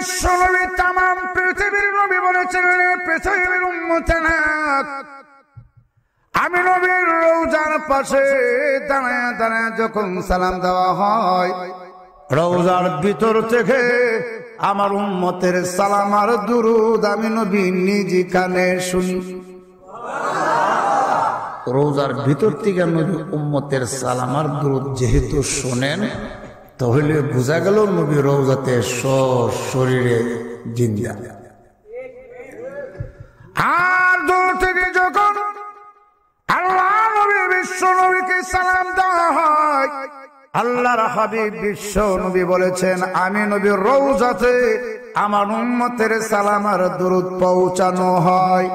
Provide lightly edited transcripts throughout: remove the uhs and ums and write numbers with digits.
বিশ্বনবী তামাম পৃথিবীর নবী বলেছেন, পৃথিবীর উম্মতেরা আমি নবীর রওজার পাশে দাঁড়ায় দাঁড়ায় যখন সালাম দেওয়া হয়, রওজার ভিতর থেকে আমার উম্মতের সালাম আর দুরুদ আমি নবী নিজ কানে শুনি। রওজার ভিতর থেকে নবী উম্মতের সালাম আর দুরুদ যেহেতু শোনেন, তাহলে বোঝা গেল নবী রওজাতে শরীরে জিন্দা। আর দূর থেকে যখন আল্লাহ নবী বিশ্ব নবীকে সালাম দেওয়া হয়, আল্লাহর হাবিব বিশ্ব নবী বলেছেন আমি নবীর রওজাতে আমার উম্মতের সালাম আর দুরুদ পৌঁছানো হয়।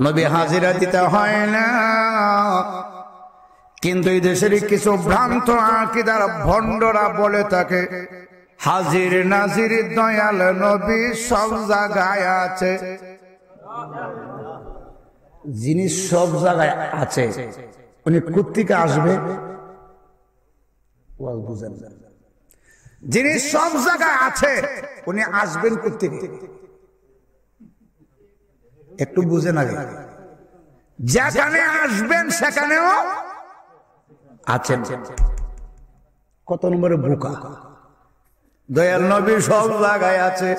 নবী হাজিরা দিতে হয় না। কিন্তু এই দেশের কিছু ভ্রান্ত আকীদার ভণ্ডরা বলে থাকে হাজির নাজির দয়াল নবী সব জায়গায় আছে। যিনি সব জায়গায় আছে উনি কোত্থেকে আসবে? বুঝেন, যিনি সব জায়গায় আছে উনি আসবেন কোত্থেকে? একটু বুঝেন আগে। যেখানে আসবেন সেখানেও আছেন। কত নম্বরে বোকা! দয়াল নবী সব জায়গায় আছে,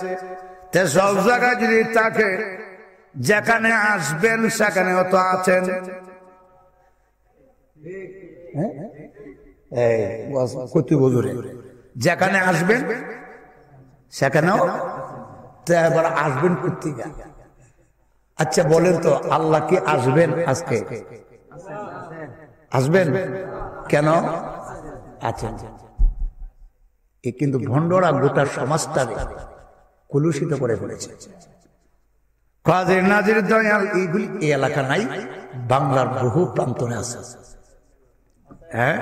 তে সব জায়গায় যদি থাকে, যেখানে আসবেন সেখানেও তো আছেন। যেখানে আসবেন সেখানেও এবার আসবেন কোত্থেকে? আচ্ছা বলেন তো, আল্লাহ কি আসবেন? আজকে আসবেন কেন? আছেন। কিন্তু ভণ্ডরা গোটা সমাজটাকে কলুষিত করে ফেলেছে। কাজের নাজির দয়াল এইগুলি এই এলাকা নাই, বাংলার বহু প্রান্তরে আছে। হ্যাঁ,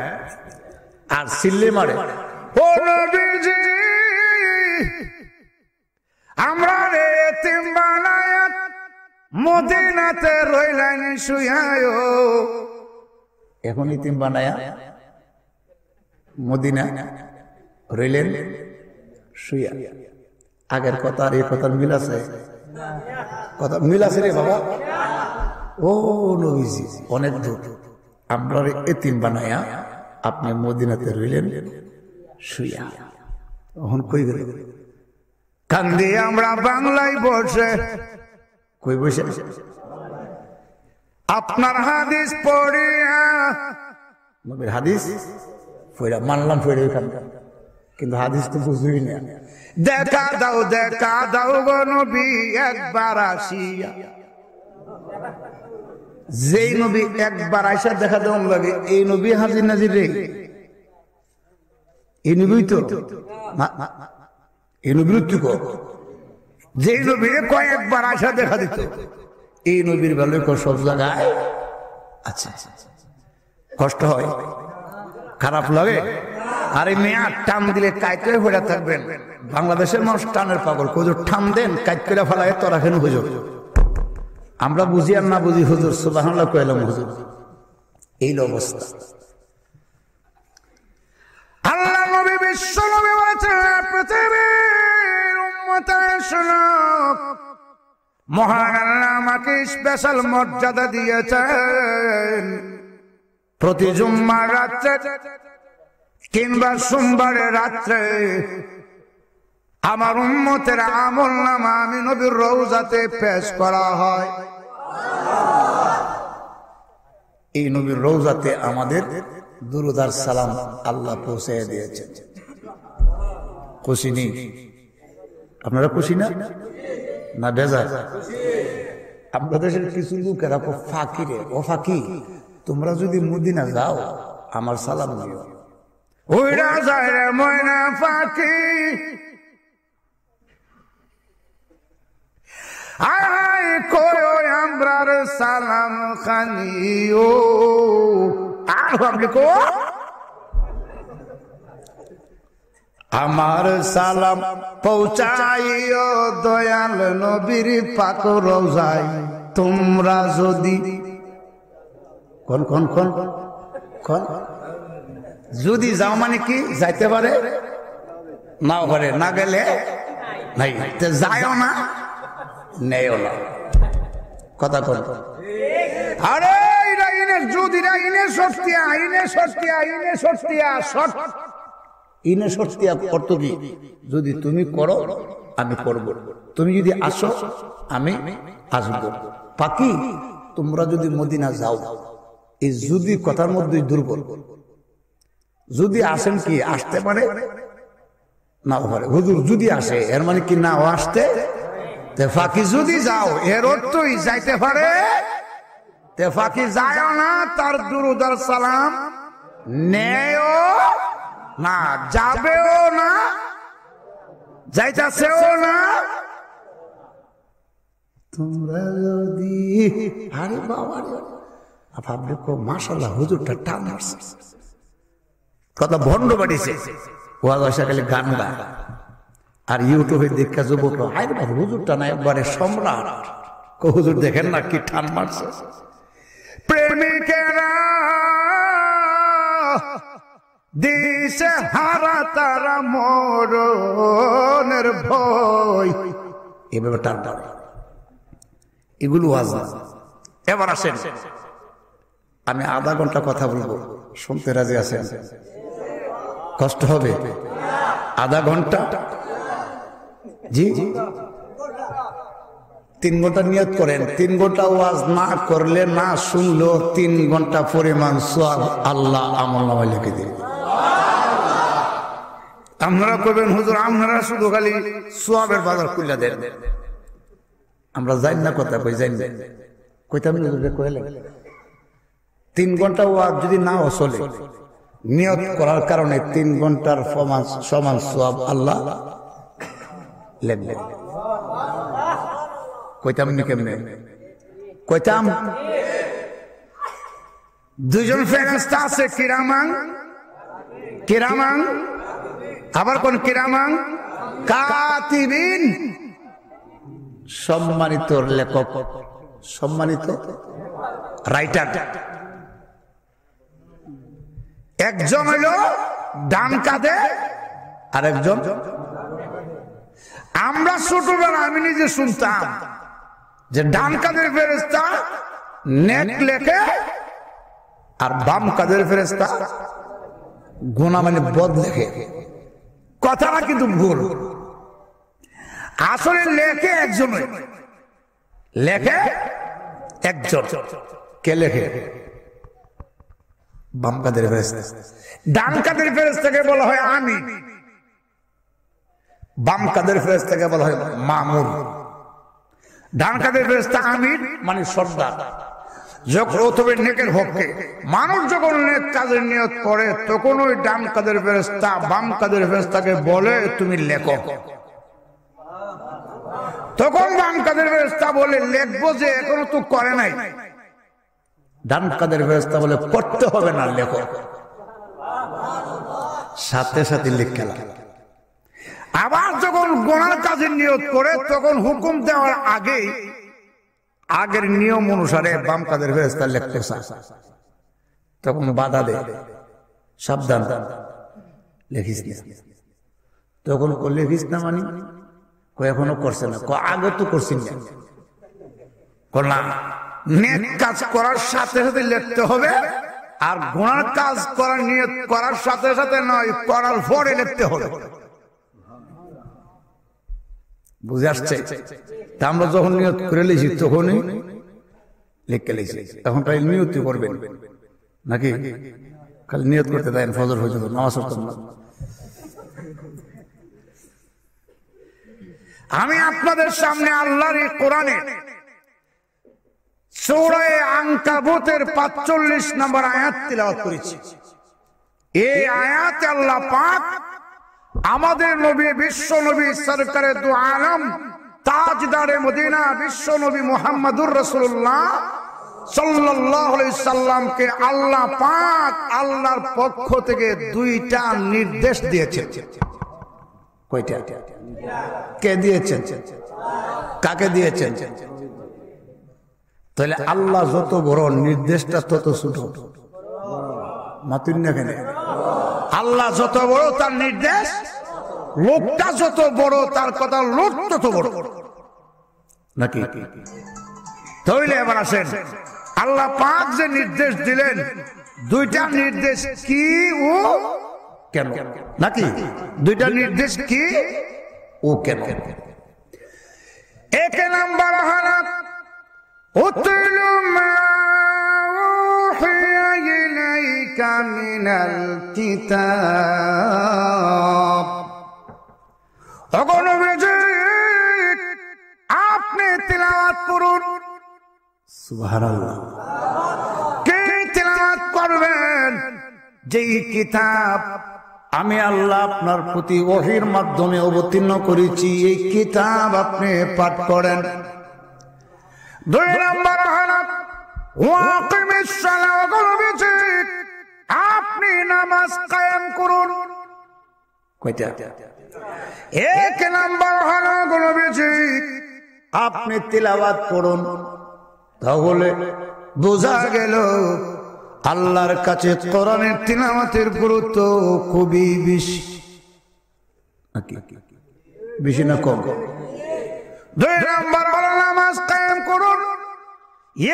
আর সিল্লে মারে ও নবীজি আমরা রে এতিম বানায় মদিনাতে রইলেন শুয়ায়। এখন এতিম বানায়া মদিনা রইলেন শুয়া। আগের কথা আর এই কথার মিল আছে? কথা মিল আছে রে বাবা। ও নবীজি অনেক দূর, আমরা এতিম বানায়া আপনি মদিনাতে রইলেন শুয়া। এখন কই গেল? কান্দি আমরা বাংলায় বসে। কই বসে? আপনার হাদিস পড়িয়া, নবীর হাদিস পড়া মানলাম, পড়ে ওইখানকার, কিন্তু হাদিস তো বুঝবই না। দেখা দাও গো নবী একবার আসিয়া। যেই নবী একবার আইসা দেখা দেওয়ার লাগে, এই নবী হাজির নাজির রে, এই নবী তো এই নবীর তুই যেই নবীর কয়েকবার আইসা দেখা দিত, এই নবীর বেলায় সব জায়গায় আচ্ছা কষ্ট হয়, খারাপ লাগে। আর এই মেয়া টান দিলে কাইট করে ফেরা থাকবেন। বাংলাদেশের মানুষ টানের পাগল, হুজুর টান দেন কাইট করে ফেলায় তোরা কেন হুজুর? আমরা বুঝি আর না বুঝি হুজুর সুবহানাল্লাহ কইলাম হুজুর, এই অবস্থা। আল্লাহ নবী বিশ্ব নবী বলেছেন পৃথিবীর উম্মতের শোনো, মহান আল্লাহ আমাকে স্পেশাল মর্যাদা দিয়েছেন। প্রতি জুম্মার রাত্রে কিংবা সোমবারের রাত্রে আমার উম্মতের আমলনামা আমি নবীর রওজাতে পেশ করা হয়। এই নবীর রওজাতে আমাদের দুরূদ আর সালাম আল্লাহ পৌঁছে দিয়েছেন। খুশি নেই? আপনারা খুশি না? না বেজার? আমরা দেশের কিছু লোকেরা ফাঁকি রে, ও ফাঁকি, তোমরা যদি মদিনা যাও আমার সালাম দিও। ওইরা যায় রে ময়না ফাঁকি, আয় করো আমরার সালাম খানিও। আর আপনি কো আমার সালাম পৌঁছাইও দয়াল নবীর পাক রওজায়। তোমরা যদি কোন কোন কোন কোন যদি যাও, মানে কি যাইতে পারে? নাও ঘরে না গেলে নাই, যায়ও না নেও না। কথা কর। আরে অর্থ কি? যদি তুমি করো আমি করব, তুমি যদি আসো আমি আসবো। বাকি তোমরা যদি মদিনা যাও, এই যদি কথার মধ্যে দুর্বল, যদি আসেন কি আসতে পারে নাও পারে। হুজুর যদি আসে এর মানে কি নাও আসতে, ফাঁকি যদি যাও এর অর্থই যাইতে পারে, ফাঁকি যায় না, তার দুরুদ আর সালাম নেও না, যাবেও না, যাইতাছেও না। তোমরা যদি আরে বাবা ভাবলে মাশাআল্লাহ হুজুরটা টান মারছে, কথা ভণ্ড বাড়িছে, ওয়াজ আসা খালি গান গায়। আর ইউটিউবে দেখা যুবক আরে বাবা হুজুরটা না একবারে সম্রাট, হুজুর দেখেন না কি টান মারছে। প্রেমিকেরা দিশে হারা তারা মরণের ভয়, এভাবে টান টান, এগুলো ওয়াজ। এবার আসেন আমি আধা ঘন্টা কথা বলবো, শুনতে রাজি আছেন? কষ্ট হবে? আধা ঘন্টা? জি 3 ঘন্টা নিয়ত করেন। 3 ঘন্টা ওয়াজ না করলে, না শুনলো 3 ঘন্টা পরিমাণ সওয়াব আল্লাহ আমলনামায় লিখে দিবেন। আপনারা কইবেন হুজুর আপনারা শুধু খালি সওয়াবের বাজার খুলে দেন। আমরা যাই না কথা কই, যাই না কইতাম হুজুরকে কইলেন 3 ঘন্টা ওয়াজ যদি নাও চলে, নিয়ত করার কারণে 3 ঘন্টার সমান সওয়াব আল্লাহ লিখবেন। কইতাম নি কেমনে? কইতাম দুজন ফেরেশতা আছে, কিরামান কিরামান, আবার কোন কিরামান কাতিবিন, সম্মানিত লেখক, সম্মানিত রাইটার। একজন হইল ডান কাঁধে আর একজন। আমরা ছোটবেলা আমি নিজে শুনতাম যে ডান কাঁধের ফেরেশতা নেক লেখে আর বাম কাঁধের ফেরেশতা গুনাহ মানে বদ লেখে। কথাটা কিন্তু ভুল। আসলে লেখে একজন, লেখে একজন। কে লেখে? বাম কাঁধের ফেরেশতা। ডান কাঁধের ফেরেশতাকে বলা হয় আমি, বাম কাঁধের ফেরেশতাকে বলা হয় মামুর। ডান কাঁধের ফেরেশতা আমির মানে সর্দার। যখন তবে নেকের পক্ষে মানুষ যখন নেক কাজের নিয়ত করে, তখন ওই ডান কাঁধের ফেরেশতা বাম কাঁধের ফেরেশতাকে বলে তুমি লেখো। তখন বাম কাঁধের ফেরেশতা বলে লেখবো যে এখনো তো করে নাই। ডান কাঁধের ফেরেশতা বলে করতে হবে না, লেখো। সাথে সাথে লিখে লাগে। আবার যখন গুনার কাজের নিয়ত করে, তখন হুকুম দেওয়ার আগেই আগের নিয়ম অনুসারে বাম কাঁধের ফেরেশতা লিখতে চায়, তখন বাধা দেয়, সাবধান লিখিস না। তখন লিখিস না মানে এখনো করছে না, আগে তো করছি না। নেক কাজ করার সাথে সাথে লিখতে হবে, আর গুনার কাজ করার নিয়ত করার সাথে সাথে নয়, করার পরে লিখতে হবে। বুঝে আসছে? তা আমরা যখন নিয়ত করে লিখি তখনই লিখে লিখি। এখন তাই নিয়ত করবেন নাকি? খালি নিয়ত করতে দেন, ফজর হয়ে যাবে, নামাজ পড়তাম না। আমি আপনাদের সামনে আল্লাহর এই কোরআনে সূরা আনকাবুতের 45 নম্বর আয়াত তিলাওয়াত করেছি। এই আয়াতে আল্লাহ পাক আমাদের নবী, বিশ্ব নবী, সরকারে দু আলম, তাজদারে মদিনা, বিশ্ব নবী মুহাম্মদুর রাসূলুল্লাহ সাল্লাল্লাহু আলাইহি সাল্লামকে আল্লাহ পাক আল্লাহর পক্ষ থেকে 2টা নির্দেশ দিয়েছেন। কয়টা? কে দিয়েছেন? কাকে দিয়েছেন? তাহলে আল্লাহ যত বড়, নির্দেশটা তত ছোট। মাতুন না কেন? আল্লাহ যত বড় তার নির্দেশ লোকটা যত বড় তার কথা লোক তত বড় নাকি? তাহলে এবার আসেন, আল্লাহ পাক যে নির্দেশ দিলেন, দুইটা নির্দেশ কি ও কেন? নাকি দুইটা নির্দেশ কি ও কেন? এক নাম্বার হলো উতলু মা উহিয়া ইলাইকা মিনাল কিতাব। আপনি তিলাওয়াত করুন। সুবহানাল্লাহ। কে তিলাওয়াত করবেন? যেই কিতাব আমি আল্লাহ আপনার প্রতি ওহীর মাধ্যমে অবতীর্ণ করেছি, এই কিতাব আপনি পাঠ করেন। দুই নম্বর হলো ওয়াকিমিস সালাত, আপনি নামাজ কায়েম করুন। কয়টা? এক নম্বর হলো গুণবিজি আপনি তিলাওয়াত করুন। তাহলে বোঝা গেল আল্লাহর কাছে কোরআনের তিলাওয়াতের গুরুত্ব খুবই বেশি। বেশি না কম? দুই নম্বর হলো নামাজ কায়েম করুন।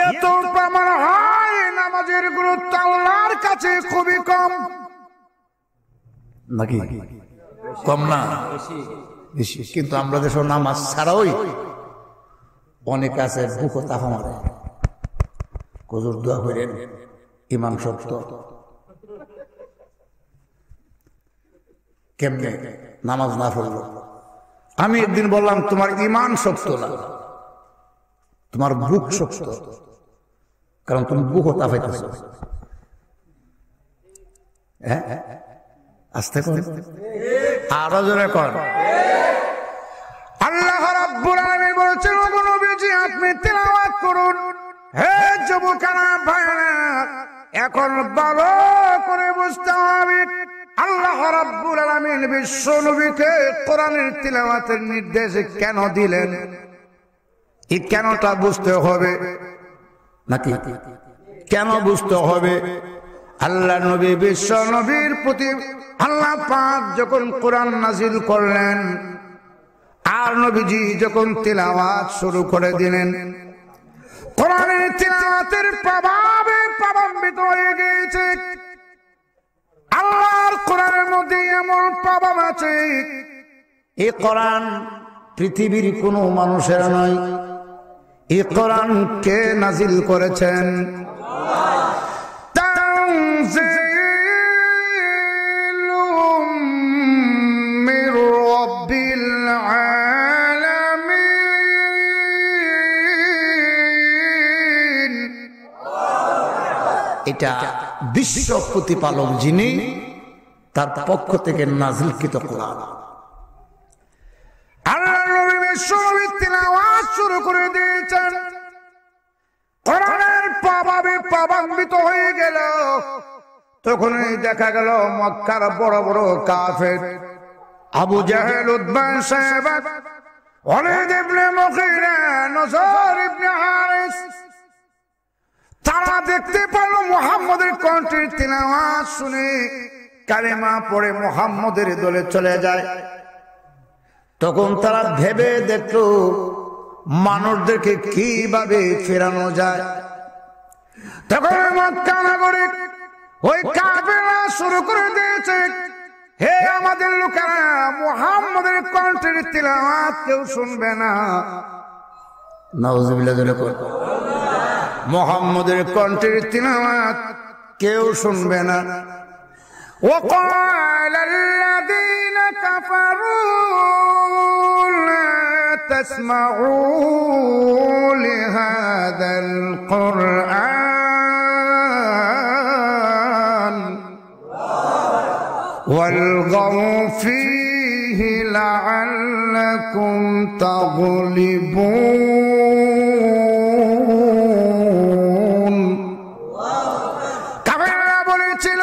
এত প্রমাণ হয় নামাজের গুরুত্ব আল্লাহর কাছে খুবই কম নাকি? কম না বেশি? কিন্তু আমরা দেশ নামাজ ছাড়াই অনেক আছে বুকো তাফা মারে, হুজুর দোয়া করেন ইমান শক্ত। কেমনে নামাজ না পড়লো? আমি একদিন বললাম তোমার ইমান শক্ত না, তোমার বুক শক্ত, কারণ তুমি বুকো তাফাইতেছ। হ্যাঁ, আস্তে কর, আরো জোরে কর। আল্লাহ রাব্বুল আলামিন বলেছেন, ওগো নবীজি আপনি তিলাওয়াত করুন। হে যুবকেরা ভাইরা, এখন ভালো করে বুঝতে হবে আল্লাহ রাব্বুল আলামিন বিশ্ব নবীকে কোরআনের তিলাওয়াতের নির্দেশ কেন দিলেন। এই কেনটা বুঝতে হবে নাকি? কেন বুঝতে হবে? আল্লাহ নবী বিশ্ব নবীর প্রতি আল্লাহ পাক যখন কোরআন নাজিল করলেন, আর নবীজি যখন তিলাওয়াত শুরু করে দিলেন, কোরআনের তিলাওয়াতের প্রভাবে প্রভাবিত হয়ে গিয়েছে। আল্লাহর কোরআনের মধ্যে এমন প্রভাব আছে, এই কোরআন পৃথিবীর কোনো মানুষের নয়। এই কোরআন কে নাজিল করেছেন? তানজিলুম মির রাব্বিল আলামিন। এটা বিশ্ব প্রতিপালক যিনি, তার পক্ষ থেকে নাজিলকৃত কোরআন। আল্লাহ নবী বিশ্ব নবী তিলাওয়াত শুরু করে দিয়েছেন, কোরআনের প্রভাবে প্রভাবিত হয়ে গেল। তখনই দেখা গেল মক্কার বড় বড় কাফের আবু জাহেল, উতবা, সাইবা, ওয়ালিদ ইবনে মুগীরা, নজর ইবনে হারিস, তারা দেখতে পেল মুহাম্মদের কণ্ঠের তিলাওয়াত শুনে কালেমা পড়ে মুহাম্মদের দলে চলে যায়। তখন তারা ভেবে দেখলো মানুষদেরকে কিভাবে ফেরানো যায়। তখন মক্কা নগরে ওই কাফেররা শুরু করে দিয়েছে, হে আমাদের লোকেরা, মুহাম্মদের কণ্ঠের তিলাওয়াত কেউ শুনবে না। নাউজুবিল্লাহ জোরে কর। মুহাম্মদের কণ্ঠের তিলাওয়াত কেউ শুনবে না। وقال الذين كفروا لا تسمعوا لهذا القرآن والغوا فيه لعلكم تغلبون। কাফেররা বলেছিল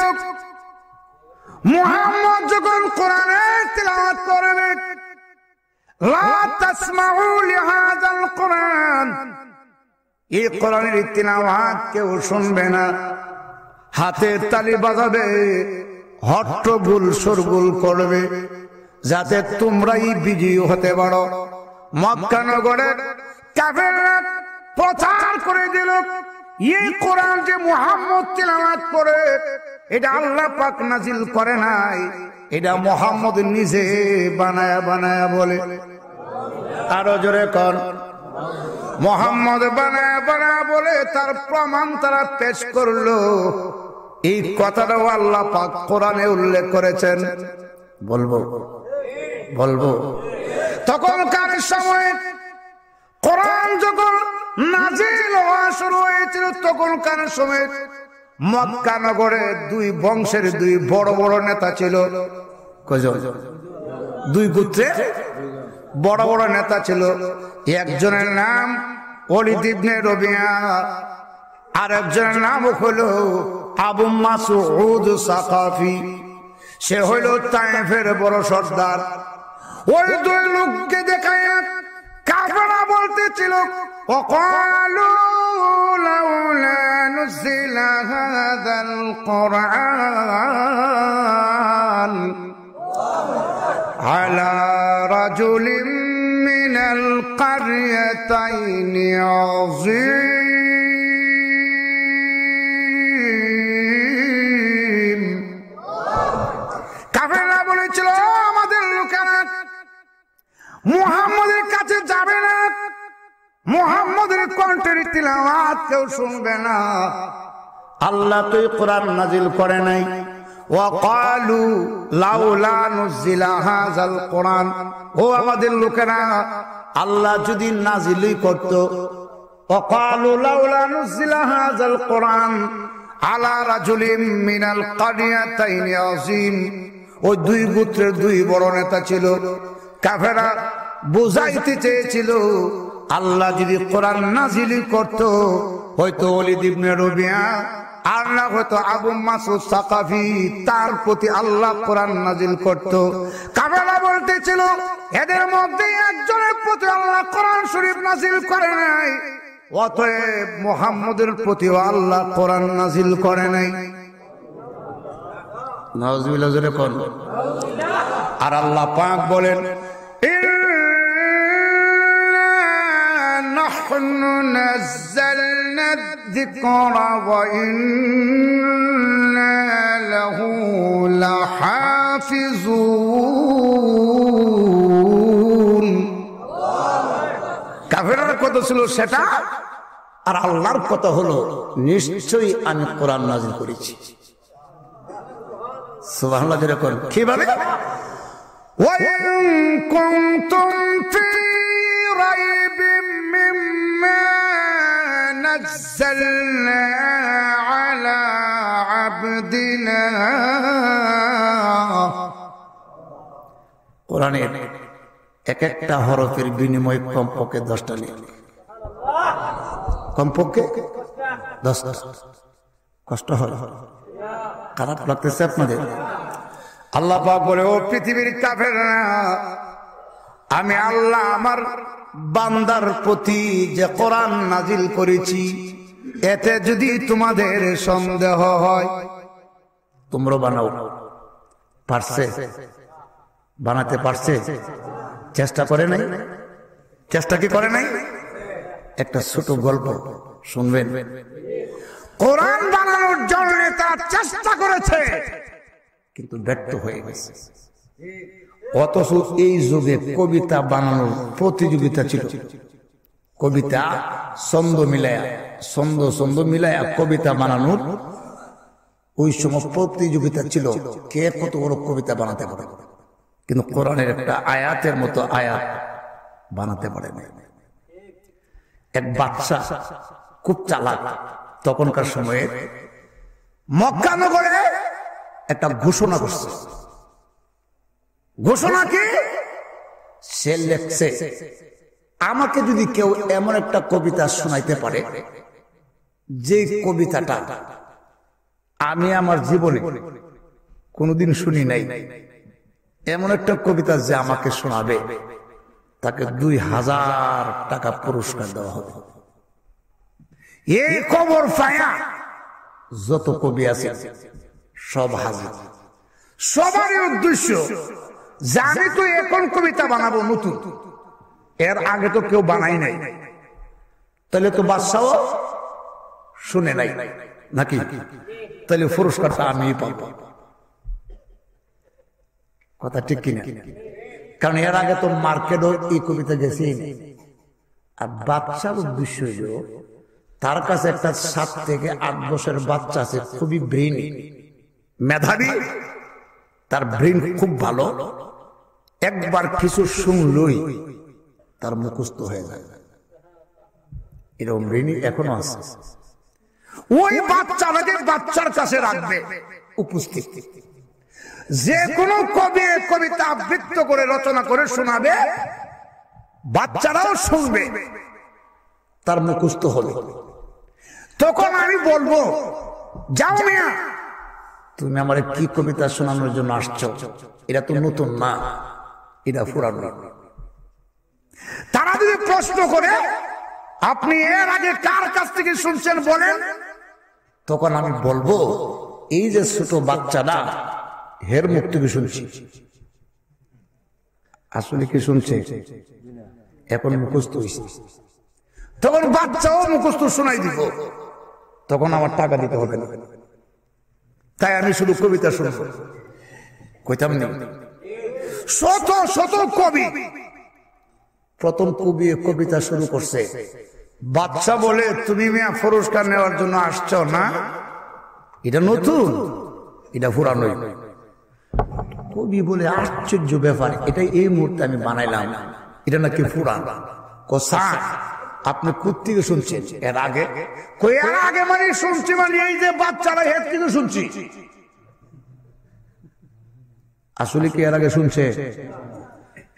মুহাম্মদ যখন কোরআনের তিলাওয়াত করবে, লা তাসমাউ লিহাযাল কোরআন, এই কোরআনের তিলাওয়াত কেউ শুনবে না। হাতে তালি বাজাবে, হট্টগোল শোরগোল করবে, যাতে তোমরাই বিজয়ী হতে পারো। মক্কা নগরে কাফেররা প্রচার করে দিল এই কোরআন যে মুহাম্মদ তিলাওয়াত করে এটা আল্লাহ পাক নাজিল করে নাই, এটা মুহাম্মদ নিজে বানায়া বানায়া বলে। আরো জোরে কোন মুহাম্মদ বানায়া বানায়া বলে, তার প্রমাণ তারা পেশ করলো। এই কথাটাও আল্লাহ পাক কোরআনে উল্লেখ করেছেন। বলবো বলবো তখনকার সময় কোরআন যখন নাজিল হওয়া শুরু হয়েছিল, তখনকার সময় মক্কা নগরে দুই বংশের দুই বড় বড় নেতা ছিল। কয়জন? দুই গোত্রের বড় বড় নেতা ছিল। একজনের নাম ওলীদ ইবনে রবিয়া, আর একজনের নাম হলো আবু মাসউদ সাকাফি। সে হইল তায়েফের বড় সর্দার। ওই দুই লোককে দেখায় কাফেররা বলতেছিল, ওয়াকালু লাউলা নুজিলা হাযাল কুরআন আলা রাজুলিন মিনাল কারয়াতাইনি আযীম। কাফেররা বলেছিল, আমাদের লোকেরা মুহাম্মদের কাছে যাবে না, মুহাম্মদের কণ্ঠের তিলাওয়াত কেউ শুনবে না। আল্লাহ তো কোরআন নাজিল করে নাই। ওয়াকালু লাউলা নুজিলা হাযাল কোরআন, ও আমাদের লোকেরা, আল্লাহ যদি নাজিলই করত, ওয়াকালু লাউলা নুজিলা হাযাল কোরআন আলা রাজুলিন মিনাল কারয়াতাইনি আযীম। ওই দুই গোত্রের দুই বড় নেতা ছিল। কাফেররা বুঝাইতে চেয়েছিল, আল্লাহ যদি কোরআন নাজিল করত, হয়তো ওলীদ ইবনে রবিয়া আর না হয়তো আবু মাসউদ সাকাফি, তার প্রতি আল্লাহ কোরআন নাজিল করত। কাফেররা বলতেছিল, এদের মধ্যে একজনের প্রতি আল্লাহ কোরআন শরীফ নাজিল করে নাই, অতএব মুহাম্মদের প্রতিও আল্লাহ কোরআন নাজিল করে নাই। নাউযুবিল্লাহ জোরে কোন। আর আল্লাহ পাক বলেন, নাহনু নাযালনা যিকরা ওয়া ইন্না লাহু লাহাফিজুন। কাফেররা কত ছিল সেটা, আর আল্লাহর কথা হলো নিশ্চয়ই আমি কোরআন নাজিল করেছি। সুবহানাল্লাহ জোরে কোন। কিভাবে? ওয়া ইন কুনতুম ফি রাইবিন মিম্মা নাযালনা আলা আবদিনা। কোরআনের এক একটা হরফের বিনিময়ে কমপক্ষে 10টা নিয়ে, কমপক্ষে 10টা। কষ্ট হয়, খারাপ লাগতেছে আপনাদের? আল্লাহ পাক বলে, ও পৃথিবীর কাফেররা, আমি আল্লাহ আমার বান্দার প্রতি যে কোরআন নাজিল করেছি, এতে যদি তোমাদের সন্দেহ হয়, তোমরা বানাও। পারছে? বানাতে পারছে? চেষ্টা করে নাই? চেষ্টা কি করে নাই? একটা ছোট গল্প শুনবেন। কোরআন বানানোর জন্য তারা চেষ্টা করেছে, কিন্তু ব্যর্থ হয়ে গেছে। অথচ এই যুগে কবিতা বানানোর প্রতিযোগিতা ছিল। কবিতা ছন্দ মিলায়া কবিতা বানানোর ওই সময় প্রতিযোগিতা ছিল, কে কত বড় কবিতা বানাতে পারে। কিন্তু কোরআনের একটা আয়াতের মতো আয়াত বানাতে পারে না। এক বাদশা খুব চালাক, তখনকার সময়ে মক্কা নগরে একটা ঘোষণা করছে। ঘোষণা কি? সে লেখছে, আমাকে যদি কেউ এমন একটা কবিতা শোনাইতে পারে যে কবিতাটা আমি আমার জীবনে কোনোদিন শুনি নাই, এমন একটা কবিতা যে আমাকে শোনাবে, তাকে 2000 টাকা পুরস্কার দেওয়া হবে। এই খবর পায়া যত কবি আছে সব হাজির। সবারই উদ্দেশ্য যে আমি তো এখন কবিতা বানাবো নতুন, এর আগে তো কেউ বানাই নাই, তাহলে তো বাদশাও শুনে নাই নাকি, তাহলে পুরস্কারটা আমি পাবো। কথা ঠিক কিনা? কারণ এর আগে তো মার্কেটও এই কবিতা গেছি। আর বাচ্চার উদ্দেশ্য হইল তার কাছে একটা 7 থেকে 8 বছরের বাচ্চা আছে, খুবই ব্রেইনি, মেধাবী, তার ব্রেইন খুব ভালো, একবার কিছু শুনলই তার মুখস্থ হয়ে যায়। এরকম ব্রেইনি এখনো আছে। ওই বাচ্চাটাকে বাচ্চার কাছে রাখবে উপস্থিত, যে কোনো কবি কবিতা আবৃত্ত করে রচনা করে শোনাবে, বাচ্চারাও শুনবে, তার মুখস্থ হবে। তখন আমি বলবো, যাও মিয়া, তুমি আমার কি কবিতা শোনানোর জন্য আসছো? এটা তো নতুন না, এটা পুরানো। তারা যদি প্রশ্ন করে আপনি এর আগে কার কাছ থেকে শুনছেন বলেন, তখন আমি বলবো এই যে ছোট বাচ্চাটা হের মুখ থেকে শুনছি। আসলে কি শুনছে? এখন মুখস্থ হয়েছে। তখন বাচ্চাও মুখস্থ শোনাই দিব, তখন আমার টাকা দিতে হবে না। তাই আমি শুধু কবিতা শুনব, কইতাম না। শত শত কবি, প্রথম কবি কবিতা শুরু করছে, বাচ্চা বলে তুমি মিয়া পুরস্কার নেওয়ার জন্য আসছো না, এটা নতুন, এটা পুরানো। কবি বলে আশ্চর্য ব্যাপার, এটাই এই মুহূর্তে আমি বানাইলাম, এটা নাকি পুরান। কোসা আপনি কোত্থেকে শুনছেন? এর আগে কই, এর আগে মানে শুনছি মানে এই যে বাচ্চারা হেড থেকে শুনছি। আসলে কি এর আগে শুনছে?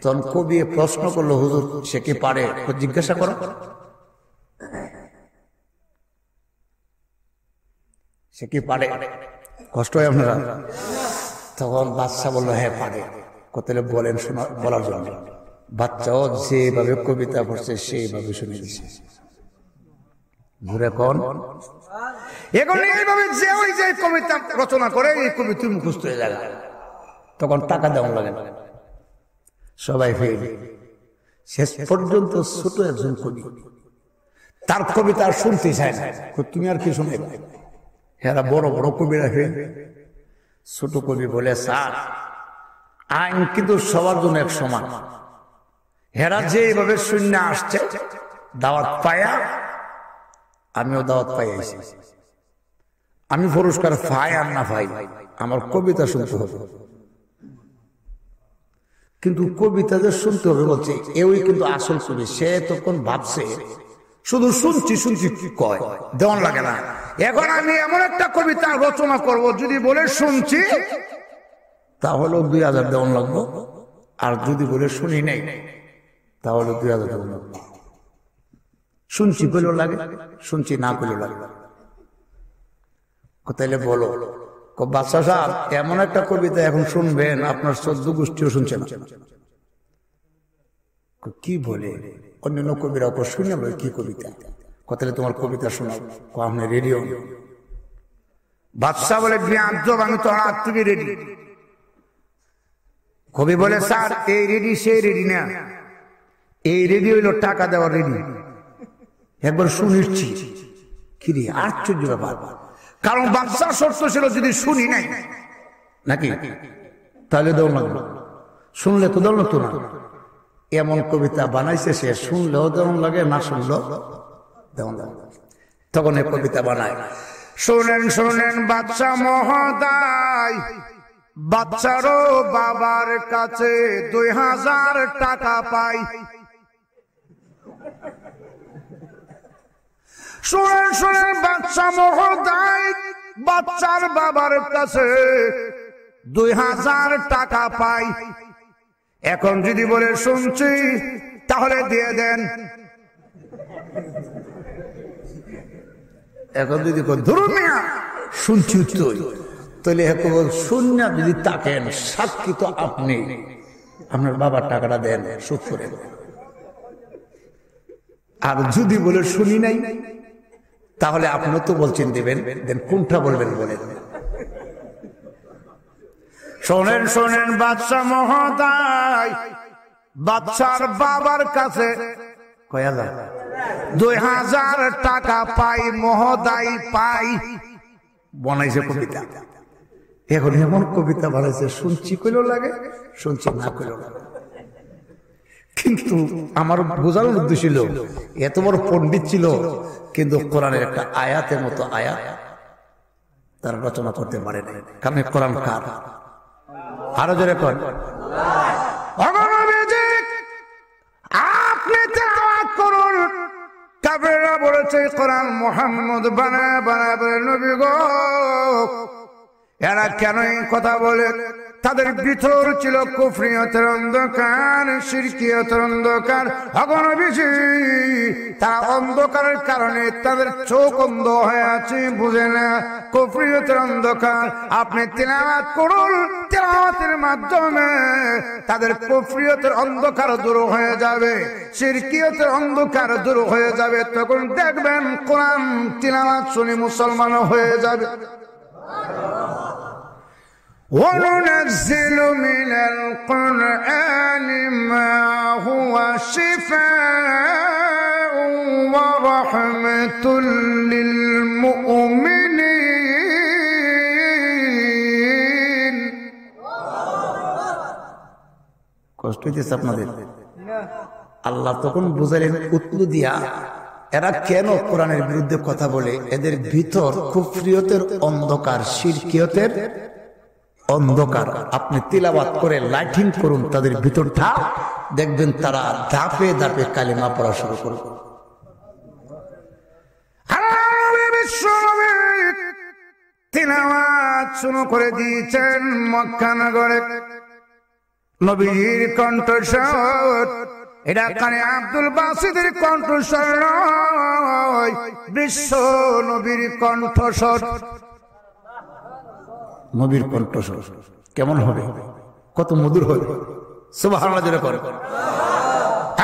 তখন কবি প্রশ্ন করলো, হুজুর সে কি পারে? জিজ্ঞাসা করো। সে কি পারে? কষ্ট হয় আপনারা? তখন বাচ্চা বললো হ্যাঁ পারে। কোথায় বলেন শোনা, বলার জন্য। বাচ্চাও যেভাবে কবিতা পড়ছে সেইভাবে শুনে দিছে। ঘুরে কোন এখন এইভাবে যে ওই যে কবিতা রচনা করে এই কবিতা মুখস্থ হয়ে যায়, তখন টাকা দেওয়া লাগে না, সবাই ফেল। শেষ পর্যন্ত ছোট একজন কবি তার কবিতা আর শুনতে চায় না, তুমি আর কি শুনে? এরা বড় বড় কবি রাখে, ছোট কবি বলে স্যার আইন কিন্তু সবার জন্য এক সমান। হেরা যে এইভাবে শূন্য আসছে দাওয়াত পায়া, আমিও দাওয়াত পাই আইছি। আমি পুরস্কার পাই আর না পাই, আমার কবিতা শুনতে হবে। কিন্তু কবিতা যে শুনতে হবে বলছে এওই কিন্তু আসল কবি। সে তখন ভাবছে শুধু শুনছি শুনছি, কি কয় দেওয়ান লাগে না। এখন আমি এমন একটা কবিতা রচনা করব, যদি বলে শুনছি তাহলেও 2000 দেওয়ান লাগবো, আর যদি বলে শুনি নাই তাহলে 2000 দেওয়ান লাগবে। শুনছি কইলেও লাগে, শুনছি না কইলেও লাগে। তাইলে বলো বাদশা সাহেব এমন একটা কবিতা এখন শুনবেন আপনার 14 গোষ্ঠীও শুনছে না। কি বলে? অন্যান্য কবিরা ওপর শুনে বলে কি কবিতা? কোথায় তোমার কবিতা শোনাও? আপনি রেডিও? বাদশা বলে আমি তো হাত থেকে রেডি। কবি বলে স্যার এই রেডি সেই রেডি না, এই রেডি হইলো টাকা দেওয়ার রেডি। একবার শুনিচ্ছি কি রে, আশ্চর্য ব্যাপার। কারণ বাদশার শর্ত ছিল যদি শুনি নাই নাকি তাহলে দেওয়া লাগলো, শুনলে তো দেওয়া লাগতো না। এমন কবিতা বানাইছে সে, শুনলেও দেওয়া লাগে, না শুনলেও দেওয়া লাগে। তখন এই কবিতা বানায়, শোনেন শোনেন বাদশা মহোদয়, বাচ্চারও বাবার কাছে 2000 টাকা পাই। শোনেন শোনেন বাচ্চা মহোদয়, বাচ্চার বাবার কাছে 2000 টাকা পাই। এখন যদি বলে শুনছি তাহলে দিয়ে দেন। এখন যদি ধরুন মিয়া শুনছি তাহলে শূন্য যদি তাকেন, সাক্ষী তো আপনি, আপনার বাবার টাকাটা দেন সুদ করে। আর যদি বলে শুনি নাই তাহলে আপনি তো বলছেন দেবেন, দেন কোনটা বলবেন বলেন। শোনেন শোনেন বাদশা মহোদয়, বাদশার বাবার কাছে 2000 টাকা পাই মহোদয় পাই। বানাইছে কবিতা। এখন এমন কবিতা বানাইছে, শুনছি কইলো লাগে, শুনছি না কইলো লাগে। কিন্তু আমার বোঝানোর উদ্দেশ্য ছিল, এত বড় পণ্ডিত ছিল কিন্তু কোরআনের একটা আয়াতের মতো আয়াত তারা রচনা করতে পারে না। কারণ কোরআন কার? আরো জোরে কোন আপনি তেলাওয়াত করুন। কাফেররা বলেছে কোরআন মুহাম্মদ বানায় বানায় বলে নবী গো। এরা কেন এই কথা বলে? তাদের ভিতর ছিল কুফরিয়তের অন্ধকার, শিরকিয়তের অন্ধকার। অগণবিজি তারা অন্ধকারের কারণে তাদের চোখ অন্ধ হয়ে আছে, বুঝে না কুফরিয়তের অন্ধকার। আপনি তিলাওয়াত করুন, তিলাওয়াতের মাধ্যমে তাদের কুফরিয়তের অন্ধকার দূর হয়ে যাবে, শিরকিয়তের অন্ধকার দূর হয়ে যাবে। তখন দেখবেন কোরআন তিলাওয়াত শুনে মুসলমান হয়ে যাবে। وننزل من القرآن ما هو شفاء ورحمة للمؤمنين। কষ্ট হইতেছে আপনাদের? আল্লাহ তখন বুঝালেন উত্তর দিয়া, এরা কেন কোরআনের বিরুদ্ধে কথা বলে? এদের ভিতর কুফরিয়তের অন্ধকার, শিরকিয়তের অন্ধকার। আপনি তিলাওয়াত করে লাইটিং করুন তাদের ভিতরটা, দেখবেন তারা ধাপে ধাপে কালিমা পড়া শুরু করবে। তিলাওয়াত শুরু করে দিয়েছেন মক্কা নগরে। নবীর কণ্ঠস্বর, এটা কানে আব্দুল বাসিদের কণ্ঠস্বর নয়, বিশ্ব নবীর কণ্ঠস্বর। নবীর কণ্ঠস্বর কেমন হবে? কত মধুর হবে! সুবহানাল্লাহ জোরে করে।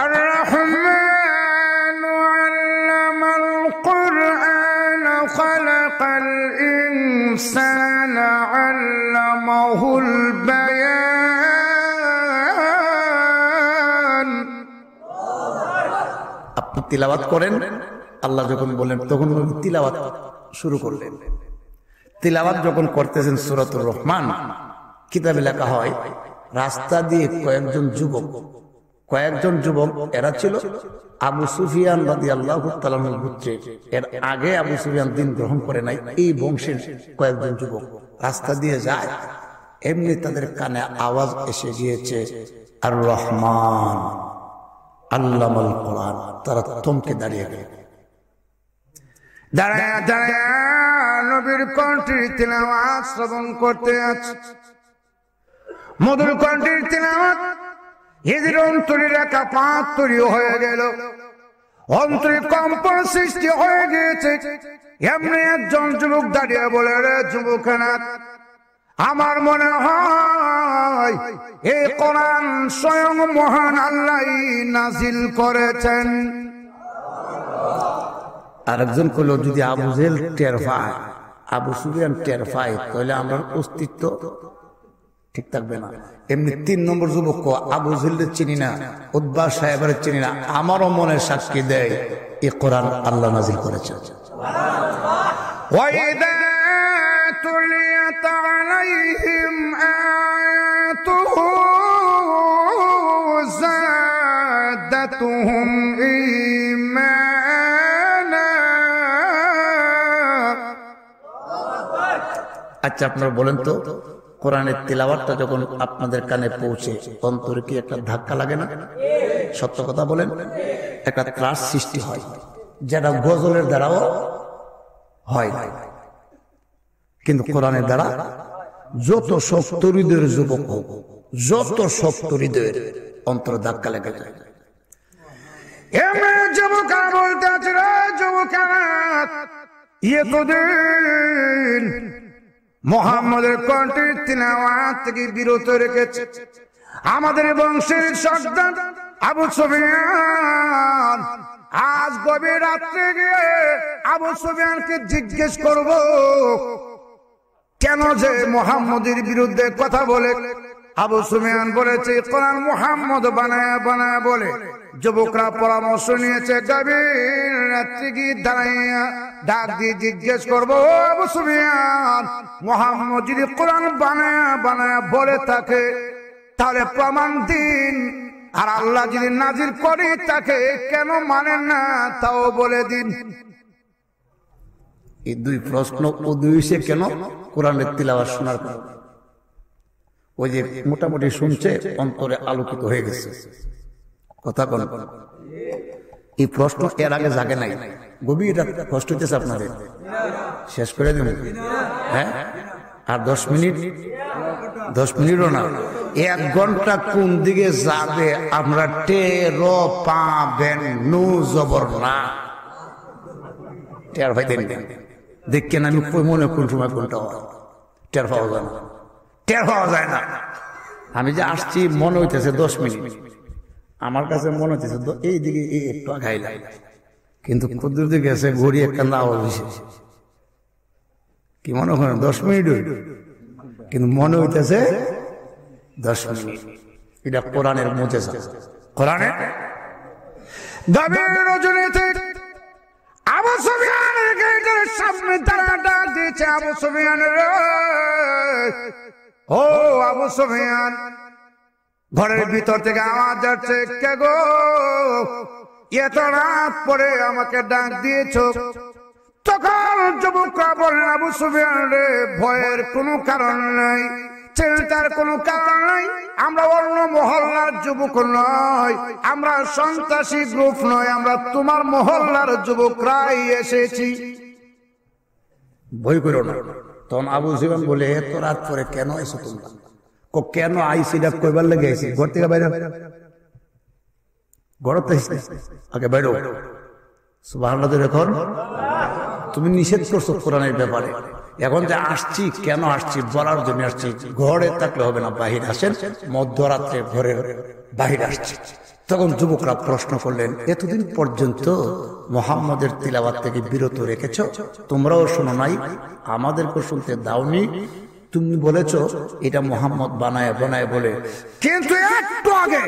আর রহমানু আল্লামাল কুরআন খালাকাল ইনসানা আল্লামাহুল বায়ান। আপনি তিলাওয়াত করেন, আল্লাহ যখন বলেন তখন তিলাওয়াত শুরু করলেন। তিলাওয়াত যখন করতেছেন সূরাতুর রহমান, কিতাবে লেখা হয় রাস্তা দিয়ে কয়েকজন যুবক, এরা ছিল আবু সুফিয়ান রাদিয়াল্লাহু তাআলা আনহু গোত্রের। এর আগে আবু সুফিয়ান দিন গ্রহণ করে নাই, এই বংশের কয়েকজন যুবক রাস্তা দিয়ে যায়। এমনি তাদের কানে আওয়াজ এসে গিয়েছে, আর রহমান আল্লামাল কোরআন। তারা থমকে দাঁড়িয়ে গেল। দাঁড়ায়া দাঁড়ায়া নবীর কণ্ঠের তিলাওয়াত শ্রবণ করতে আছে। মধুর কণ্ঠের তিলাওয়াত এদের অন্তরে রাখা পাত তৈরি হয়ে গেল, অন্তরে কম্পন সৃষ্টি হয়ে গিয়েছে। এমনি একজন যুবক দাঁড়িয়ে বলে, রে যুবকেরা, আমার মনে হয় এই কোরআন স্বয়ং মহান আল্লাহ নাজিল করেছেন। আরেকজন কইল, যদি আবু জেহেল টের পায়, আবু সুফিয়ান টের পায়, তাহলে আমার অস্তিত্ব ঠিক থাকবে না। এমনি 3 নম্বর যুবক, আবু জেহেলের চিনি না, উতবা সাহেবের চিনি না, আমারও মনে সাক্ষী দেয় এই কোরআন আল্লাহ নাজিল করেছেন। ওয়াইদা তুলিয়াত আলাইহিম আয়াতুহু যাদাতুহুম ঈমানা। আচ্ছা, আপনারা বলেন তো, কোরআনের তিলাওয়াতটা যখন আপনাদের কানে পৌঁছে অন্তরে কি একটা ধাক্কা লাগে না? সত্য কথা বলেন, একটা ত্রাস সৃষ্টি হয়, যেটা গজলের দ্বারাও হয় না। কিন্তু কোরআনের দ্বারা যত শক্ত হৃদয়ের যুবক হোক, যত শক্ত হৃদয়ের অন্তর ধাক্কা লেগে যায়। যুবকেরা বলতে আছে, যুবকেরা, এতদিন মুহাম্মদের কণ্ঠের তিলাওয়াত থেকে বিরত রেখেছে আমাদের বংশের সর্দার আবু সুফিয়ান। আজ গভীর রাত্রে গিয়ে আবু সুফিয়ানকে জিজ্ঞেস করব, কেন যে মুহাম্মদের বিরুদ্ধে কথা বলে? আবু সুফিয়ান বলেছে কোরআন মুহাম্মদ বানায়া বানায়া বলে। যুবকরা পরামর্শ নিয়েছে, গভীর রাত্রি কি দাঁড়াইয়া ডাক দিয়ে জিজ্ঞেস করবো, আবু সুফিয়ান মুহাম্মদ যদি কোরআন বানায়া বানায়া বলে থাকে তাহলে প্রমাণ দিন, আর আল্লাহ যদি নাজিল করে তাকে কেন মানেন না তাও বলে দিন। এই দুই প্রশ্ন উদ্দেশ্যে কেন? কোরআনের তিলাওয়াত শোনার পর ওই যে মোটামুটি শুনছে, অন্তরে আলোকিত হয়ে গেছে। কথা বল, এই প্রশ্ন এর আগে জাগে নাই। গভীর কষ্ট হইতেছে আপনাদের, শেষ করে দেব। হ্যাঁ, আর 10 মিনিট, 10 মিনিটও না, 1 ঘন্টা কোন দিকে যাবে আমরা টেরও পাবেন নু জবর না। টের ভাই দেন দেখেন, আমি মনে কোন সময় কোনটা টের পাওয়া যায় না, টের পাওয়া যায় না। আমি যে আসছি মনে হইতেছে 10 মিনিট, আমার কাছে মনে হইতেছে এই দিকে একটু আগাইলাম, কিন্তু কুদুর দিকে গেছে ঘড়ি একটা না হয়েছে। কি মনে করেন 10 মিনিট, কিন্তু মনে হইতেছে 10 মিনিট। এটা কোরআনের মুজিজা। কোরআনের গভীর রজনীতে আবু সুফিয়ানের গেটের সামনে দাঁড়া দিয়েছে। আবু সুফিয়ানের, ও আবু সুফিয়ান, ঘরের ভিতর থেকে আওয়াজ যাচ্ছে, কে গো এত রাত পরে আমাকে ডাক দিয়েছ? তখন যুবকরা বলেন, আবু সুফিয়ান রে, ভয়ের কোনো কারণ নাই, চিন্তার কোনো কারণ নাই, আমরা অন্য মহল্লার যুবক নয়, আমরা সন্ত্রাসী গ্রুপ নয়, আমরা তোমার মহল্লার যুবকরাই এসেছি, ভয় করো না। তখন আবু সুফিয়ান বলে, এত রাত পরে কেন এসো তোমরা? কেন আইসি ডাক কইবার লেগে আইসি? ঘর থেকে বাইরে, ঘর থেকে আগে বাইরে। সুবহানাল্লাহ। এখন তুমি নিষেধ করছো কোরআনের ব্যাপারে, এখন যে আসছি, কেন আসছি বলার জন্য আসছি। ঘরে থাকলে হবে না, বাহির আসেন, মধ্যরাত্রে ঘরের বাহির আসছি। তখন যুবকরা প্রশ্ন করলেন, এতদিন পর্যন্ত মুহাম্মদের তিলাওয়াত থেকে বিরত রেখেছ, তোমরাও শোনো নাই, আমাদেরকে শুনতে দাওনি, তুমি বলেছ এটা মুহাম্মদ বানায় বানায় বলে, কিন্তু একটু আগে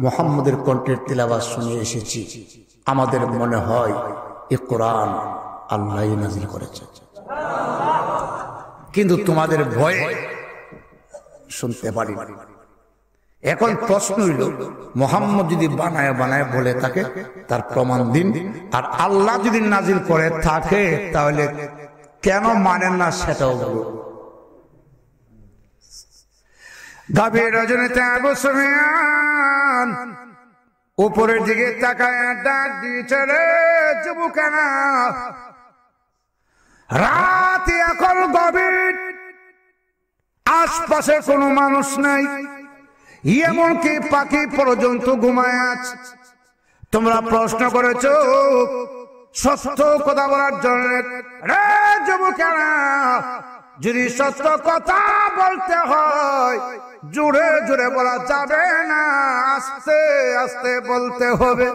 মুহাম্মদের কণ্ঠের তিলাওয়াত শুনে এসেছি, আমাদের মনে হয় এই কোরআন আল্লাহই নাযিল করেছে, কিন্তু তোমাদের ভয়ে শুনতে পারি না। এখন প্রশ্ন হইল, মুহাম্মদ যদি বানায় বানায় বলে থাকে তার প্রমাণ দিন, আর আল্লাহ যদি নাযিল করে থাকে তাহলে কেন মানেন না সেটাও বলুন। গভীর রজনীতে আবু সুফিয়ান উপরের দিকে তাকায় ডাক দিয়েছে, রে যুবকেরা, রাত এখন গভীর, আশপাশে কোনো মানুষ নাই, এমনকি পাখি পর্যন্ত ঘুমায় আছে। তোমরা প্রশ্ন করেছো সত্য কথা বলার জন্য, রে যুবকেরা, যদি সত্য কথা বলতে হয় জোরে জোরে বলা যাবে না, আস্তে আস্তে বলতে হবে।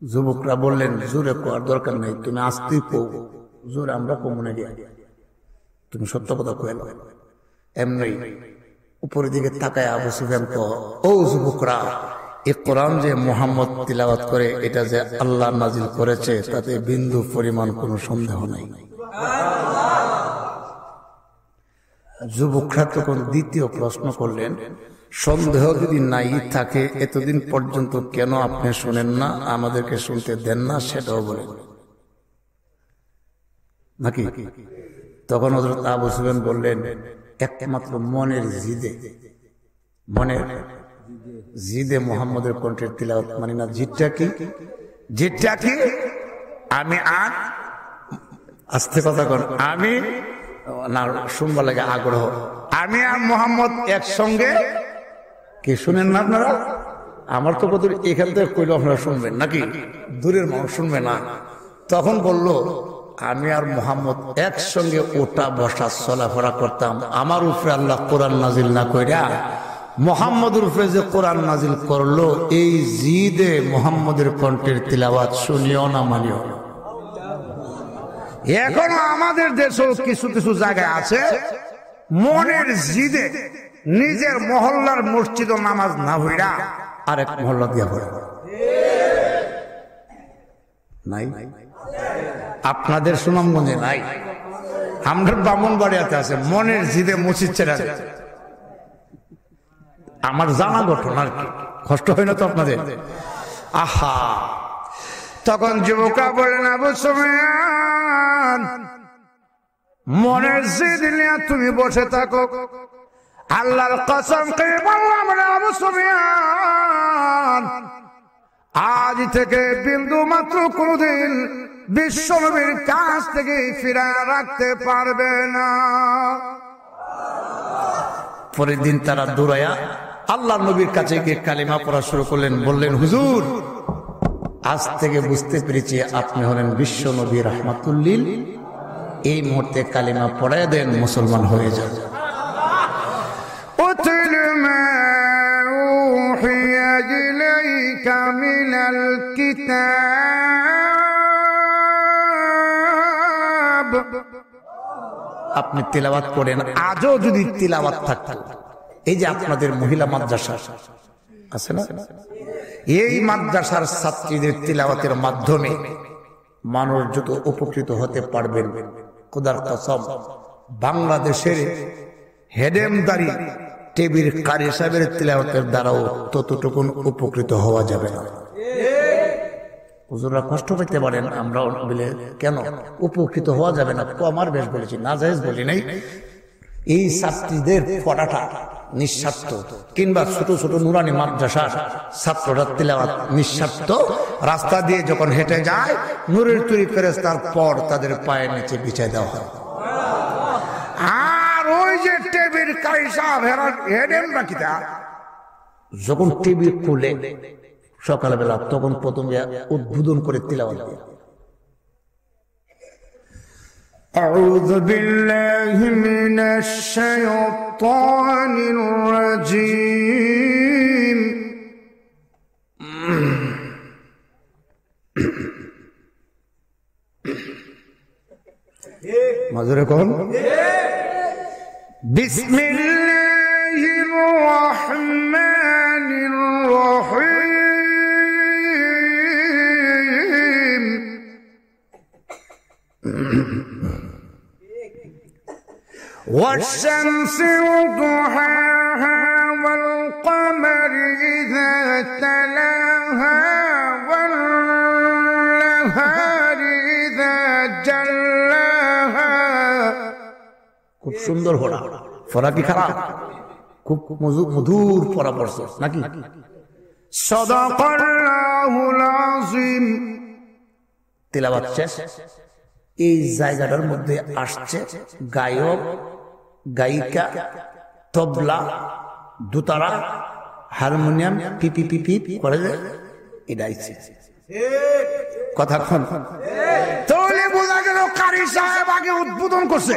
যুবকরা বললেন, জোরে কোয়ার দরকার নেই, তুমি আস্তে কও, জোরে আমরা কমনে গিয়ে, তুমি সত্য কথা কয়ে লো। এমনি উপরের দিকে তাকায় আবু সুফিয়ান কো, ও যুবকরা, এই কোরআন যে মুহাম্মদ তিলাওয়াত করে এটা যে আল্লাহ নাজিল করেছে তাতে বিন্দু পরিমাণ কোনো সন্দেহ নাই। যুবকরা তখন দ্বিতীয় প্রশ্ন করলেন, সন্দেহ যদি নাই থাকে এতদিন পর্যন্ত কেন আপনি শুনেন না, আমাদেরকে শুনতে দেন না, সেটাও বলেন নাকি? তখন হযরত আবু সুফিয়ান বললেন, একমাত্র মনের জিদে মুহাম্মদের কণ্ঠের তিলাওয়াত মানি না। জিদটা কি? জিদটা কি? আমি আর আস্তে কথা কর, আমি না শুনবার লাগে আগ্রহ, আমি আর মুহাম্মদ একসঙ্গে কি শুনেন না আপনারা? আমার তো কত এখান থেকে কইলে আপনারা শুনবেন নাকি? দূরের মানুষ শুনবে না। তখন বলল, আমি আর মুহাম্মদ একসঙ্গে ওটা বসা চলাফেরা করতাম, আমার উপরে আল্লাহ কোরআন নাজিল না কইরা মুহাম্মদের উপরে যে কোরআন নাজিল করলো, এই জিদে মুহাম্মদের কণ্ঠের তিলাওয়াত শুনিও না মানিও না। এখনো আমাদের দেশেও কিছু কিছু জায়গায় আছে মনের জিদে নিজের মহল্লার মসজিদ ও নামাজ না হইরা আরেক মহল্লা দিয়া পড়ে নাই? আপনাদের সুনামগঞ্জে নাই, আমাদের ব্রাহ্মণবাড়িয়াতে আছে মনের জিদে মসজিদ ছেড়ে। আমার জানা ঘটনা আর কি, কষ্ট হয় না তো আপনাদের? আহা, তখন যুবকরা বলেন, আবু সুফিয়ান মনের জিদ নিয়ে তুমি বসে থাকো, আল্লাহর কসম করে বললাম রে আবু সুফিয়ান, আজ থেকে বিন্দু মাত্র কোনদিন বিশ্বনবীর কাছ থেকে ফিরায় রাখতে পারবে না। পরের দিন তারা দৌড়াইয়া আল্লাহ নবীর কাছে গিয়ে কালিমা পড়া শুরু করলেন। বললেন, হুজুর আজ থেকে বুঝতে পেরেছি আপনি হলেন বিশ্ব নবী রাহমাতুল্লিল, এই মুহূর্তে কালিমা পড়ায় দেন, মুসলমান হয়ে যান। আপনি তিলাওয়াত করেন, আজও যদি তিলাওয়াত থাকতো, এই যে আপনাদের মহিলা মাদ্রাসা আছে না, এই মাদ্রাসার ছাত্রীদের তিলাওয়াতের মাধ্যমে মানুষ যত উপকৃত হতে পারবেন, খোদার কসম বাংলাদেশের হেডেমদারি টেবির কারি সাহেবের তিলাওয়াতের দ্বারাও ততটুকু উপকৃত হওয়া যাবে না। হুজুররা কষ্ট পেতে পারেন, আমরা বলে কেন উপকৃত হওয়া যাবে না? আমার বেশ বলেছি, না জায়েজ বলি নাই। এই ছাত্রীদের পড়াটা নিঃস্বার্থ, কিংবা ছোট ছোট নুরানি মাদ্রাসার ছাত্ররা তিলাওয়াত নিঃস্বার্থ, রাস্তা দিয়ে যখন হেঁটে যায় নূরের তৈরি ফেরেশতার পর তাদের পায়ের নিচে বিছায় দেওয়া হয়। আর ওই যে টেবির কারি সাহেব হেডেম রাখিতা যখন টেবিল খুলে সকালবেলা, তখন প্রথমে উদ্বোধন করে তিলাওয়াত দিয়ে, আউযু বিল্লাহি মিনাশ শাইতানির রাজীম, মাজুরে কোন বিসমিল্লাহির রহমানির রহিম, والشمس وضحاها والقمر إذا تلاها والنهار إذا جلاها। খুব সুন্দর পড়া, পড়া কি খারাপ? খুব মধুর পড়া পড়ছো নাকি? সাদাকাল্লাহুল আযীম। তিলাওয়াত শেষ, এই জায়গাটার মধ্যে আসছে গায়ক, গায়িকা, তবলা, দুতারা, হারমোনিয়াম, পিপি পিপি করে এটা আইছে কথা খন। তাহলে বোঝা গেল কারি সাহেব আগে উদ্বোধন করছে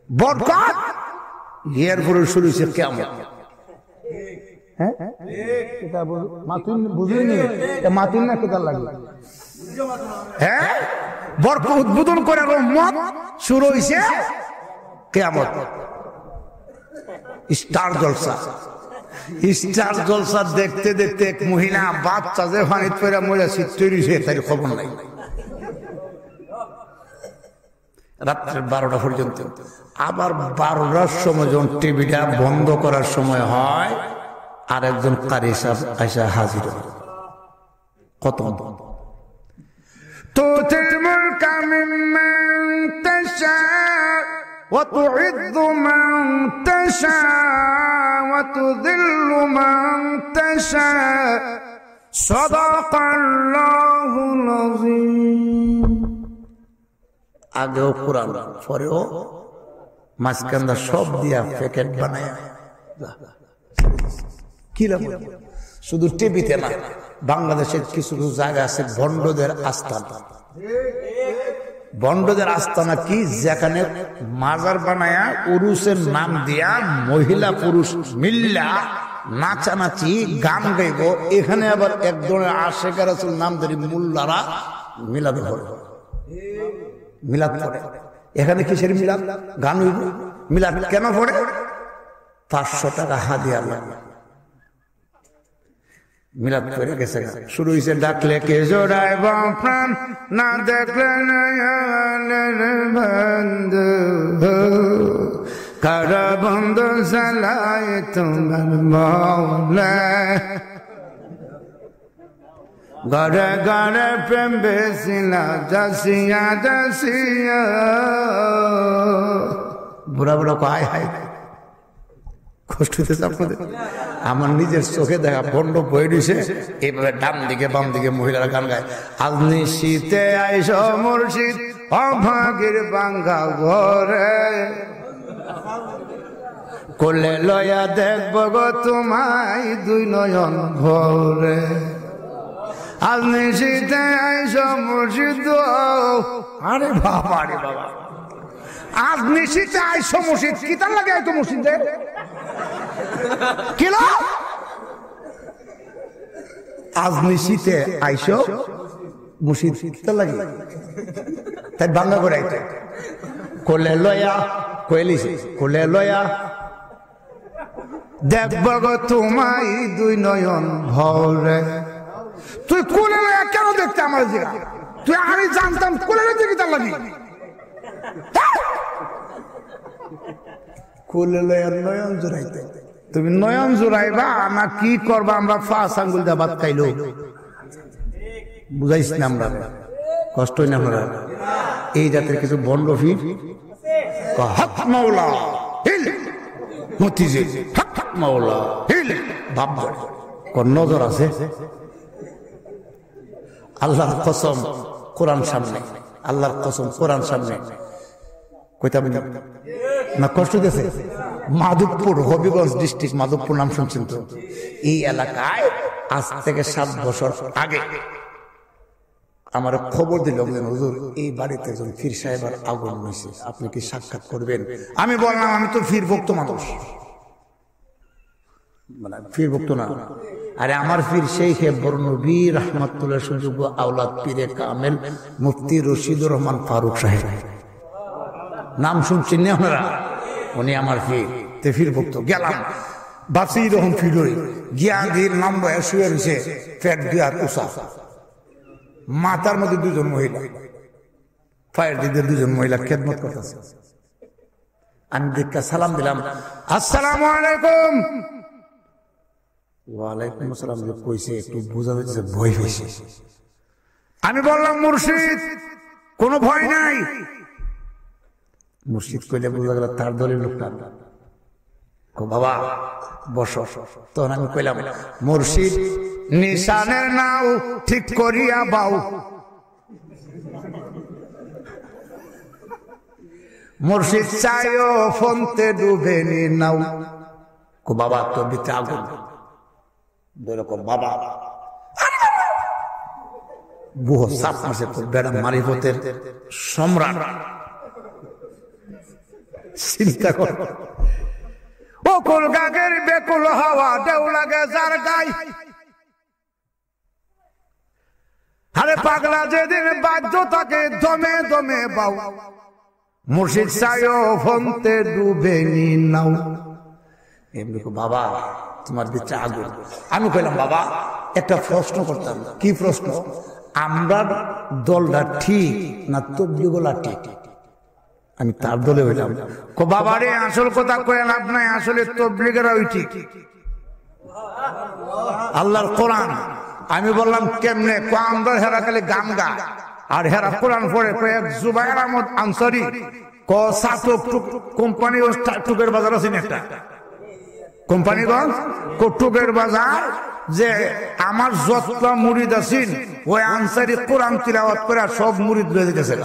বরকত, এর পরে শুরু হয়েছে কিয়ামত। হ্যাঁ, এটা মাতুন বুঝিনি, এটা মাতুন না কেদার লাগে। হ্যাঁ, বরকত উদ্বোধন করে রহমত শুরু হয়েছে কিয়ামত। স্টার জলসা, স্টার জলসা দেখতে দেখতে এক মহিলা বাচ্চা যে পানিত পড়ে মরে তৈরি হয়ে তার খবর নাই। রাত্রে 12টা পর্যন্ত, আবার 12টার সময় যখন টিভিটা বন্ধ করার সময় হয়, আর একজন কারি সাহেব আইসা হাজির হয়। কত তুতিল মুলকা মিম্মান তাশা ওয়া তুইজ্জু মান তাশা ওয়া তুযিল্লু মান তাশা সাদাকাল্লাহুল আযীম। আগেও কোরআন, পরেও মাঝখানটা সব দিয়া প্যাকেট বানায় কি লাভ? শুধু টিভিতে না, বাংলাদেশের কিছু কিছু জায়গা আছে ভণ্ডদের আস্থানা। ভণ্ডদের আস্থানা কি? যেখানে মাজার বানায়া উরুসের নাম দিয়া মহিলা পুরুষ মিল্লা নাচানাচি গান গাইব, এখানে আবার এক ধরনের আশেখ রাসূল নাম ধরে মোল্লারা মিলাদ পড়ে, মিলাদ পড়ে। এখানে কিসের মিলাদ? গান হইব। মিলাদ কেন পড়ে? 500 টাকা হাদিয়া লাগে। মিলাদ করে গেছে, শুরু হয়েছে ডাকলে কে জোড়াইব প্রাণ, না দেখলে বন্ধু, কারা বন্ধু চালায় তোমার মৌলা, গড়ে গড়ে প্রেম বেশিলা জাসিয়া জাসিয়া। বুড়া বুড়া হায় হায়, কষ্ট হইতেছে আপনাদের? আমার নিজের চোখে দেখা বন্ড বই দিছে, এইভাবে ডান দিকে বাম দিকে মহিলারা গান গায়। আজ নিশীতে আইস মুর্শিদ অভাগীর বাঙ্গা ঘরে, কোলে লয়া দেখব গো তোমায় দুই নয়ন ভরে। আজ নিশীতে আইস মুর্শিদ, আরে বাবা রে বাবা, আজ নিশীতে আইস মুর্শিদ, কি তার লাগে আইতো মুর্শিদে? কিলো আজ নিশীতে আইসো মুর্শিদ, কি তার লাগে? তাই বাংলা করে আইতো, কোলে লয়া কইলিছে, কোলে লয়া দেখব গো তোমায় দুই নয়ন ভরে। তুই কোলে লয়া কেন দেখতে আমার জায়গা? তুই আমি জানতাম কোলে লয়া কি তার লাগে? কোলে লয়া নয়ন জোড়াইতে, তুমি নয়ন জোড়াইবা না কি করবা? আমরা ফাঁস আঙ্গুল দিয়ে ভাত খাইলো, বুঝাইছি না আমরা? কষ্ট হই না আপনারা? এই জাতের কিছু বন্ড ফির হক মাওলা হিল মতিজে, হক মাওলা হিল ভাব কোন নজর আছে? আল্লাহর কসম কোরআন সামনে, আল্লাহর কসম কোরআন সামনে কইতাম না, কষ্ট দিয়েছে। মাধবপুর, হবিগঞ্জ ডিস্ট্রিক্ট, মাধবপুর নাম শুনছেন তো? এই এলাকায় আজ থেকে 7 বছর আগে আমার খবর দিল, হুজুর এই বাড়িতে একজন পীর সাহেবের আগুন হয়েছে, আপনি কি সাক্ষাৎ করবেন? আমি বললাম আমি তো পীর ভক্ত মানুষ, মানে পীর ভক্ত না। আরে আমার পীর শেখ বরনবী রহমাতুল্লাহ সুযোগ্য আওলাদ পীরে কামেল মুফতি রশিদুর রহমান ফারুক সাহেব, নাম শুনছেন না আপনারা? উনি আমার পীর, তে পীর ভক্ত। গেলাম বাসি রকম ফির গিয়া গির নাম শুয়ে রয়েছে, পেট দিয়ার উষা, মাথার মধ্যে 2 জন মহিলা, পায়ের দিকে 2 জন মহিলা খেদমত করতেছে। আমি দেখে সালাম দিলাম, আসসালামু আলাইকুম। ওয়ালাইকুম আসসালাম কইছে, একটু বোঝা যাচ্ছে ভয় হয়েছে। আমি বললাম মুর্শিদ কোনো ভয় নাই। মুর্শিদ কইলে বোঝা গেল তার দলের লোকটা। বাবা বসো। তখন আমি কইলাম, মুর্শিদ নিশানের নাও ঠিক করিয়া বাউ, মুর্শিদ চাইও ফোনতে ডুবে নি নাও। বাবা তোর ভিতরে আগুন, বাবা বুহ সাপ মাসে তোর বেড়া মারিফতের সম্রাট, চিন্তা কর। ও কলকাকের বেকুল হাওয়া দেউ লাগে যার গাই, আরে পাগলা যেদিন বাধ্য থাকে দমে দমে বাউ, মুর্শিদ চাইও ফোনতে ডুবে নি নাও। এমনি বাবা তোমার ভিতরে আগুন। আমি কইলাম বাবা একটা প্রশ্ন করতাম। কি প্রশ্ন? আমরা দলটা ঠিক না তবলিগলা ঠিক? আমি তার দলে হইলাম। বাবা রে আসল কথা কয়ে লাভ নাই, আসলে তবলিগেরা ওই ঠিক, আল্লাহর কোরআন। আমি বললাম কেমনে? আমরা হেরা খালি গান গা আর হেরা কোরআন পড়ে। কয়েক জুবাইর আহমদ আনসারি কোম্পানি টুকের বাজার আছে একটা কোম্পানিগঞ্জ টুকের বাজার, যে আমার যতটা মুরিদ আছেন ওই আনসারি কোরআন তিলাওয়াত করে সব মুরিদ লয়ে যেতেছে।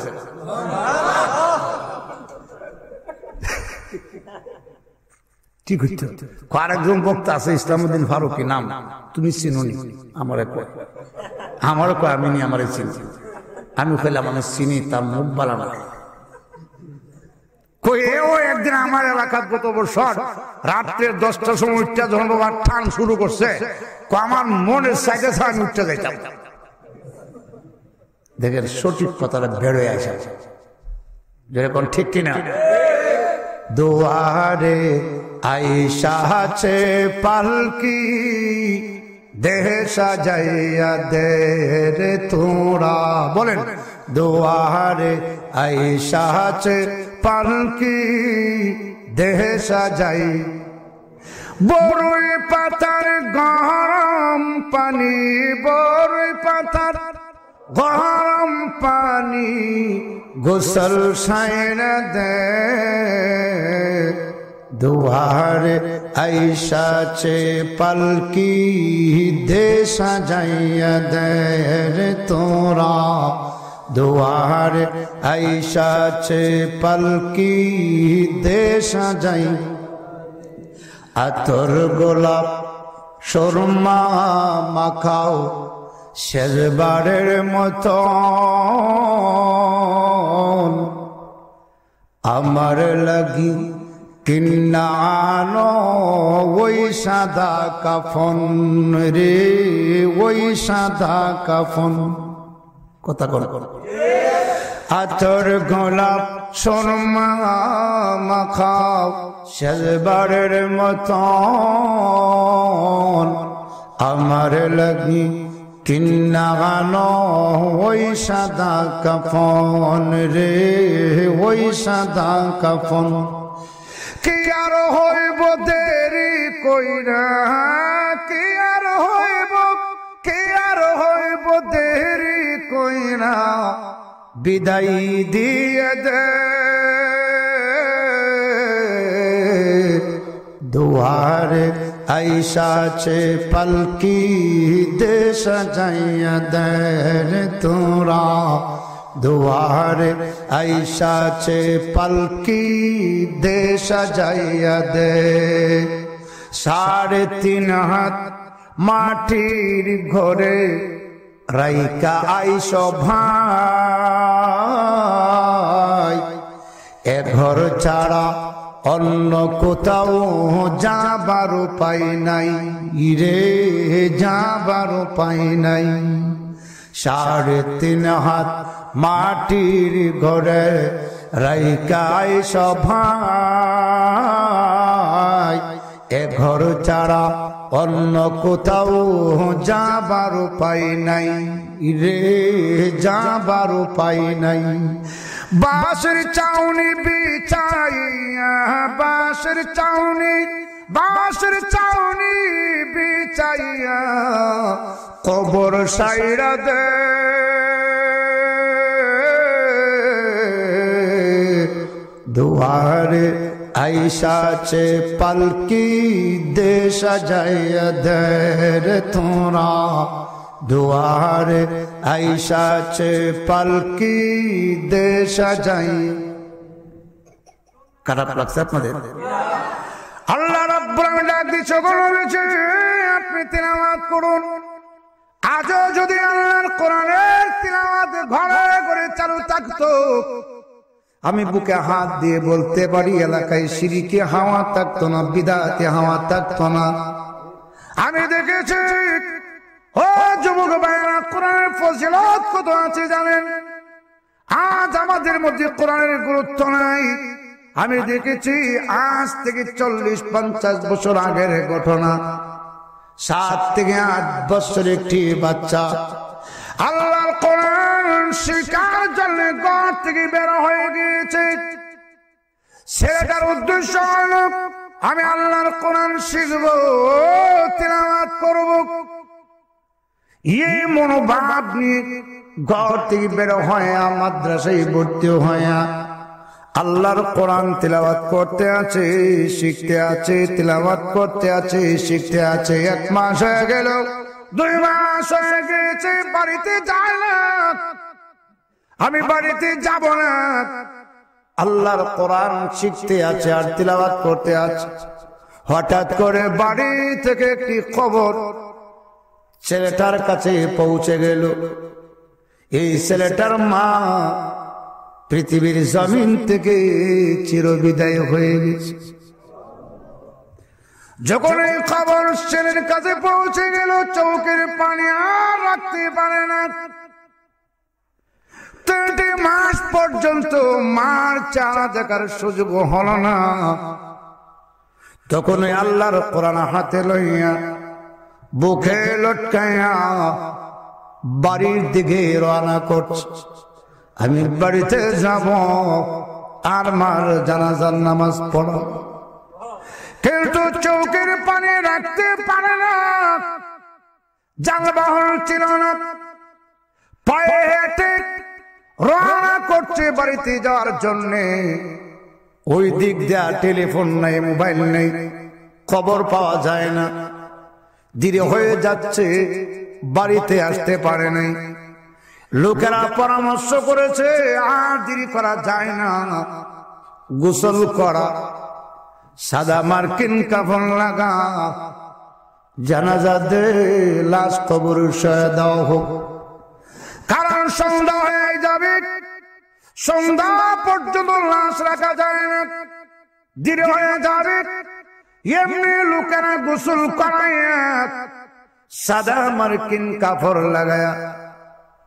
ঠিক হইতো। আরেকজন বক্তা আছে ইসলামউদ্দিন ফারুকি নাম, তুমি চিনুনি? আমারে কয়, আমি নি, আমারে চিনি। আমি কইলাম আমি চিনি, তার মুখ বালা না। একদিন আমার এলাকার গত বছর রাত্রে 10টার সময় উঠতে যখন বাবা টান শুরু করছে, আমার মনের সাইডে আমি উঠতে যাইতাম। দেখেন সঠিক কথাটা বেরোয় আসে, যেরকম ঠিক কিনা। দুয়ারে আইসা আছে পালকি, দেহ সাজাইয়া দে রে তোরা, বলেন দুয়ারে আইসা আছে পালকি, দেহ সাজাই। বড়ই পাতার গরম পানি, বড়ই পাতার গরম পানি, গোসল সাইনা দে। দুয়ারে আইসা চে পালকি, দে সাজাইয়া দে রে তোরা। দুয়ারে আইসা চে পালকি, দে সাজাই। আতর গোলাপ সুরমা মাখাও শেষবারের মতো, আমার লাগি কিন্না আনো ওই সাদা কাফন রে, ওই সাদা কাফন। কথা কর। আতর গোলাপ সুরমা মাখাও শেষবারের মতন, আমার লাগি কিন্না গানো ওই সাদা কাফন রে, ওই সাদা কাফন। কি আর হইব দেরি কইরা, কি আর হইব, কি আর হইব দেরি কইরা, বিদায় দিয়ে দে। দুয়ারে আইসা চে পালকি, দে সাজাইয়া দে রে তোরা। দুয়ারে আইসা চে পালকি, দে সাজাইয়া দে। 3.5 হাত মাটির ঘরে রাইকা আইস ভাই, এ ঘর ছাড়া অন্য কোথাও যাবার উপায় নাই রে, যাবার উপায় নাই। 3.5 হাত মাটির ঘরে রাইকা আইস ভাই, এ ঘর ছাড়া অন্য কোথাও যাবার উপায় নাই রে, যাবার উপায় নাই। বাঁশের চাউনি বিছাইয়া, বাঁশের চাউনি, বাঁশের চাউনি বিছাইয়া, কবর সাইরা দে। দুয়ারে আইসা চে পালকি, দে সাজাইয়া দে রে তোরা। দুয়ারে আইসা চে পালকি, দে সাজাই। খারাপ লাগছে আপনাদের? আল্লাহ রাব্বুল আলামিন ডাক দিচ্ছে, আপনি তিলাওয়াত করুন। আজও যদি আল্লাহর কোরআনের তিলাওয়াত ঘরে ঘরে চালু থাকতো, আমি বুকে হাত দিয়ে বলতে পারি এলাকায় শিরকি হাওয়া থাকতো না, বিদআতি হাওয়া থাকতো না। আমি দেখেছি ও যুবক ভাইরা, কোরআনের ফজিলত কত আছে জানেন? আজ আমাদের মধ্যে কোরআনের গুরুত্ব নাই। আমি দেখেছি আজ থেকে 40-50 বছর আগের ঘটনা, 7 থেকে 8 বছরের একটি বাচ্চা আল্লাহর কোরআন শিখার জন্য ঘর থেকে বের হয়ে গিয়েছে। ছেলেটার উদ্দেশ্য হলো আমি আল্লাহর কোরআন শিখবো, তিলাওয়াত করব। এই মনোভাব নিয়ে ঘর থেকে বের হয়, মাদ্রাসায় ভর্তি হয়, আল্লাহর কোরআন তিলাওয়াত করতে আছে, শিখতে আছে, তিলাওয়াত করতে আছে, শিখতে আছে। 1 মাস হয়ে গেল, 2 মাস হয়ে গেছে, বাড়িতে যায় না। আমি বাড়িতে যাব না। আল্লাহর কোরআন শিখতে আছে আর তিলাওয়াত করতে আছে। হঠাৎ করে বাড়ি থেকে একটি খবর ছেলেটার কাছে পৌঁছে গেল। এই ছেলেটার মা পৃথিবীর জমিন থেকে চিরবিদায় হয়ে গেছে। যখন এই খবর ছেলের কাছে পৌঁছে গেল, চোখের পানি আর রাখতে পারে না। 3 মাস পর্যন্ত মার চেহারা দেখার সুযোগ হলো না। তখন আল্লাহর কোরআন হাতে লইয়া বুকে লটকাইয়া বাড়ির দিকে রওনা করছে। আমি বাড়িতে যাব আর মার জানাজার নামাজ পড়ব, কিন্তু চৌকির পানি রাখতে পারে না, যানবাহন ছিল না, পায়ে হেঁটে রওনা করছে বাড়িতে যাওয়ার জন্যে। ওই দিক দিয়া টেলিফোন নাই, মোবাইল নেই, খবর পাওয়া যায় না, দেরি হয়ে যাচ্ছে, বাড়িতে আসতে পারে নাই। লোকেরা পরামর্শ করেছে আর দেরি করা যায় না, গোসল করা, সাদা মার্কিন কাফন লাগা, জানাজা দে, লাশ কবর সয়ে দাও হোক, কারণ সন্ধ্যা হয়ে যাবে, সন্ধ্যা পর্যন্ত লাশ রাখা যায় না, দেরি হয়ে যাবে। এমনি লোকেরা গোসল করাইয়া সাদা মার্কিন কাপড় লাগায়া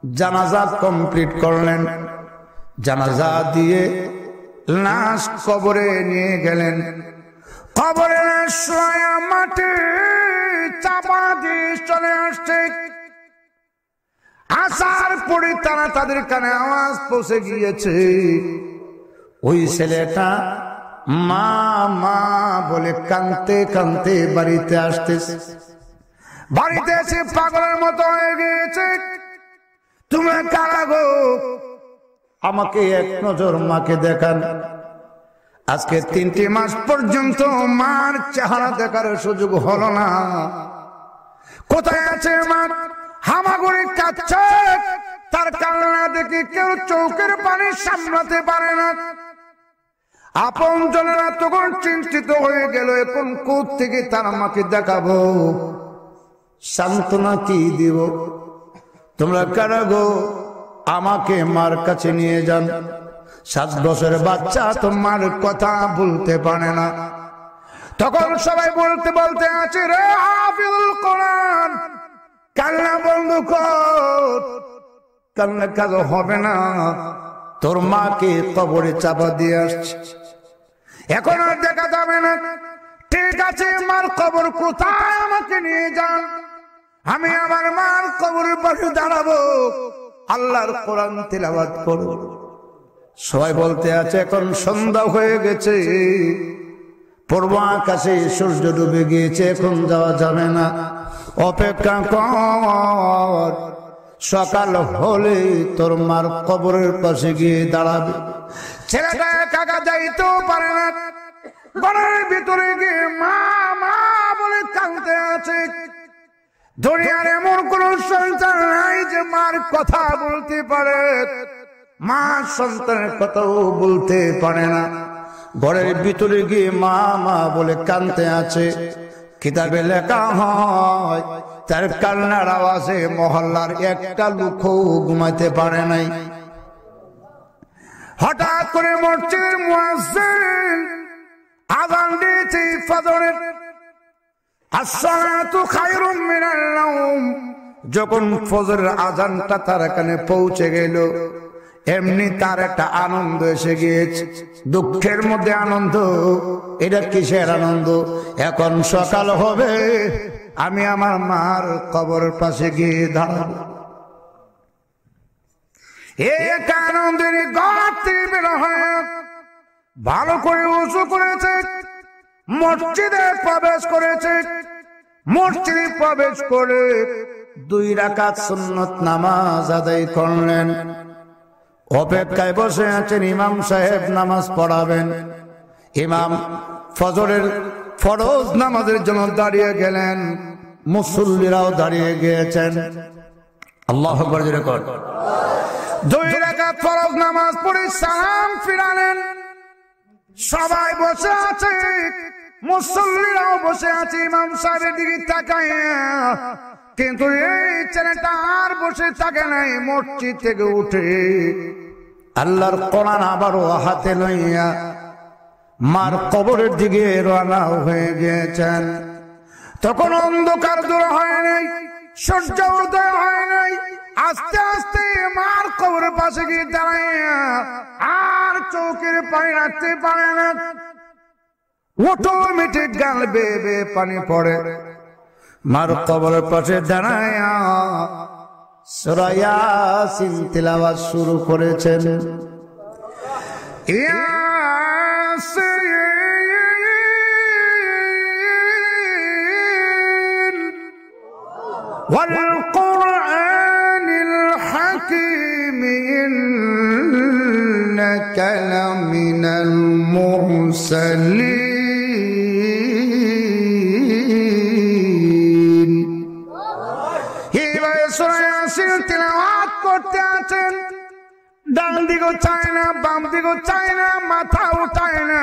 জানাজা কমপ্লিট করলেন। জানাজা দিয়ে লাশ কবরে নিয়ে গেলেন। কবরে শোয়া মাটি চাপা দিয়ে চলে আসছে। আসার পরে তারা তাদের কানে আওয়াজ পৌঁছে গিয়েছে, ওই ছেলেটা মা মা বলে কাঁদতে কাঁদতে বাড়িতে আসতেছে। বাড়িতে এসে পাগলের মতো হয়ে গিয়েছে। তুমি কারা গো? আমাকে এক নজর মাকে দেখান। আজকে 3টি মাস পর্যন্ত মার চেহারা দেখার সুযোগ হলো না। কোথায় আছে মা? হামাগুড়ি কাচ্ছে। তার কান্না দেখে কেউ চৌকের পানি সামলাতে পারে না। আপন জনেরা তখন চিন্তিত হয়ে গেল, এখন কোথা থেকে তার মাকে দেখাবো, সান্ত্বনা কি দিব? তোমরা কারা গো? আমাকে মার কাছে নিয়ে যান। 7 বছরের বাচ্চা তোমার কথা বলতে পারে না। তখন সবাই বলতে বলতে আছে, রে হাফিজুল কোরআন, কান্না বন্ধ কর, কান্না কাজ হবে না, তোর মাকে কবরে চাপা দিয়ে আসছে, এখন আর দেখা যাবে না। ঠিক আছে, মার কবর কোথায়? আমাকে নিয়ে যান, আমি আমার মার কবরের পাশে দাঁড়াবো, আল্লাহর কোরআন তিলাওয়াত করব। সবাই বলতে আছে, এখন সন্ধ্যা হয়ে গেছে, পূর্ব আকাশে সূর্য ডুবে গিয়েছে, এখন যাওয়া যাবে না, অপেক্ষা কর, সকাল হলে তোর মার কবরের পাশে গিয়ে দাঁড়াবে। ছেলেটা একা যাইতেও পারে না, ঘরের ভিতরে গিয়ে মা মা বলে কাঁদতে আছে। দুনিয়ার এমন কোন সন্তান নাই যে মার কথা বলতে পারে, মা সন্তানের কথাও বলতে পারে না। ঘরের ভিতরে গিয়ে মা মা বলে কাঁদতে আছে। কিতাবে লেখা হয়, তার কান্নার আওয়াজে মহল্লার একটা লোকও ঘুমাইতে পারে নাই। হঠাৎ করে মসজিদের মুয়াজ্জিন আযান দিয়েছে ফজরের, আসসালাতু খায়রুম মিনান নাওম। যখন ফজরের আযানটা তার কানে পৌঁছে গেল, এমনি তার একটা আনন্দ এসে গিয়েছে, দুঃখের মধ্যে আনন্দ। এটা কিসের আনন্দ? এখন সকাল হবে, আমি আমার মার কবরের পাশে গিয়ে দাঁড়াবো। এক আনন্দের ঘর থেকে বের হয়ে ভালো করে উঁচু করেছে, মসজিদে প্রবেশ করেছে। মসজিদে প্রবেশ করে 2 রাকাত সুন্নত নামাজ আদায় করলেন। অপেক্ষায় বসে আছেন, ইমাম সাহেব নামাজ পড়াবেন। ইমাম ফজরের ফরজ নামাজের জন্য দাঁড়িয়ে গেলেন, মুসল্লিরাও দাঁড়িয়ে গিয়েছেন। আল্লাহু আকবার জোরে কর। 2 রাকাত ফরজ নামাজ পড়ে সালাম ফিরালেন। সবাই বসে আছে, মুসল্লিরাও বসে আছে ইমাম সাহেবের দিকে তাকাইয়া। কিন্তু এই ছেলেটা আর বসে থাকে নাই, মসজিদ থেকে উঠে আল্লাহর কোরআন আবারও হাতে লইয়া মার কবরের দিকে রওনা হয়ে গিয়েছেন। তখন অন্ধকার দূর হয় নাই, সূর্য উদয় হয় নাই, আস্তে আস্তে মার কবরের পাশে গিয়ে দাঁড়ায় আর চোখের পানি রাখতে পারে না, অটোমেটিক গাল বেয়ে বেয়ে পানি পড়ে। মার কবরের পাশে দাঁড়ায় সূরা ইয়াসিন তিলাওয়াত শুরু করেছেন। والقرآن الحكيم إنك لمن المرسلين। এইভাবে সূরা ইয়াসিন তিলাওয়াত করতে আছেন, ডান দিকেও চায় না, বাম দিকেও চায় না, মাথা উঠায় না,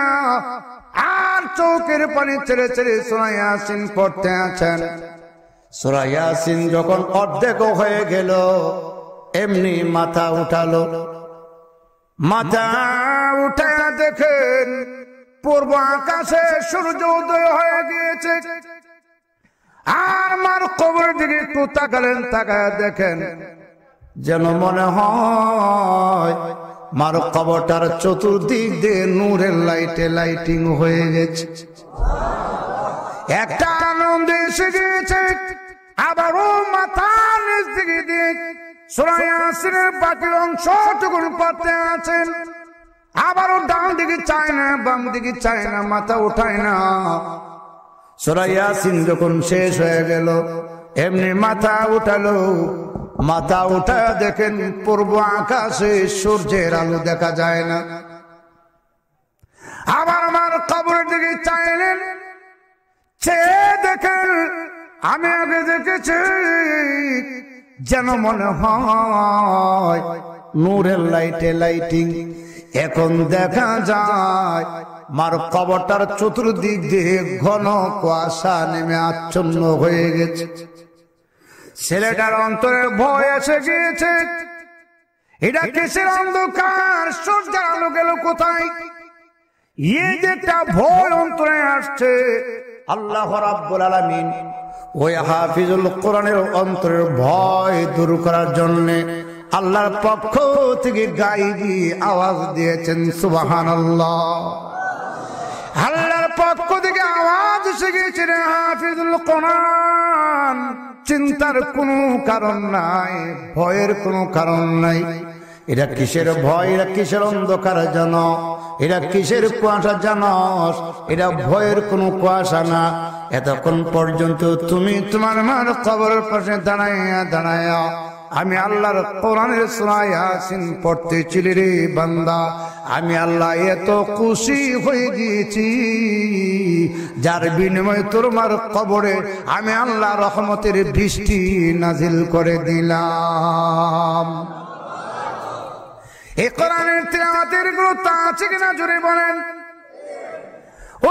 আর চোখের পানি ছেড়ে ছেড়ে সূরা ইয়াসিন পড়তে আছেন। সূরা ইয়াসিন যখন অর্ধেক হয়ে গেল, এমনি মাথা উঠালো। মাথা উঠে দেখেন পূর্ব আকাশে সূর্য উদয় হয়ে গিয়েছে। আর মার কবরের দিকে একটু তাকালেন, তাকায় দেখেন যেন মনে হয় মার কবরটার চতুর্দিক দিয়ে নূরের লাইটে লাইটিং হয়ে গেছে। একটা আনন্দ এসে গিয়েছে। আবারও মাথা নিচ দিকে দিয়ে সূরা ইয়াসিনের বাকি অংশটুকু পড়তে আছেন। আবারও ডান দিকে চায় না, বাম দিকে চায় না, মাথা উঠায় না। সূরা ইয়াসিন যখন শেষ হয়ে গেল, এমনি মাথা উঠালো। মাথা উঠা দেখেন পূর্ব আকাশে সূর্যের আলো দেখা যায় না। আবার আমার কবরের দিকে চাইলেন, চেয়ে দেখেন আমি আগে দেখেছি যেন মনে হয় নূরের লাইটে লাইটিং। এখন দেখা যায় মার কবরটার চতুর্দিক দিয়ে ঘন কুয়াশা নেমে আচ্ছন্ন হয়ে গেছে। ছেলেটার অন্তরে ভয় এসে গিয়েছে। এটা কিসের অন্ধকার? সূর্যের আলো গেল কোথায়? এই যে একটা ভয় অন্তরে আসছে, আল্লাহ রাব্বুল আলামিন ওই হাফিজুল কোরআনের অন্তরের ভয় দূর করার জন্য আল্লাহর পক্ষ থেকে গাইবি আওয়াজ দিয়েছেন সুবহানাল্লাহ। আল্লাহর পক্ষ থেকে আওয়াজ এসে গিয়েছে, হাফিজুল কোরআন, চিন্তার কোনো কারণ নাই, ভয়ের কোনো কারণ নাই। এটা কিসের ভয়? এটা কিসের অন্ধকার জানো? এটা কিসের কুয়াশা জানস? এটা ভয়ের কোনো কুয়াশা না। এতক্ষণ পর্যন্ত তুমি তোমার মার কবরের পাশে দাঁড়াইয়া দাঁড়াইয়া আমি আল্লাহর কোরআনের সূরা ইয়াসিন পড়তেছিলি রে বান্দা। আমি আল্লাহ এত খুশি হয়ে গিয়েছি, যার বিনিময়ে তোর মার কবরে আমি আল্লাহ রহমতের বৃষ্টি নাজিল করে দিলাম। এই কোরআনের তিলাওয়াতের গুরুত্ব আছে কিনা জোরে বলেন।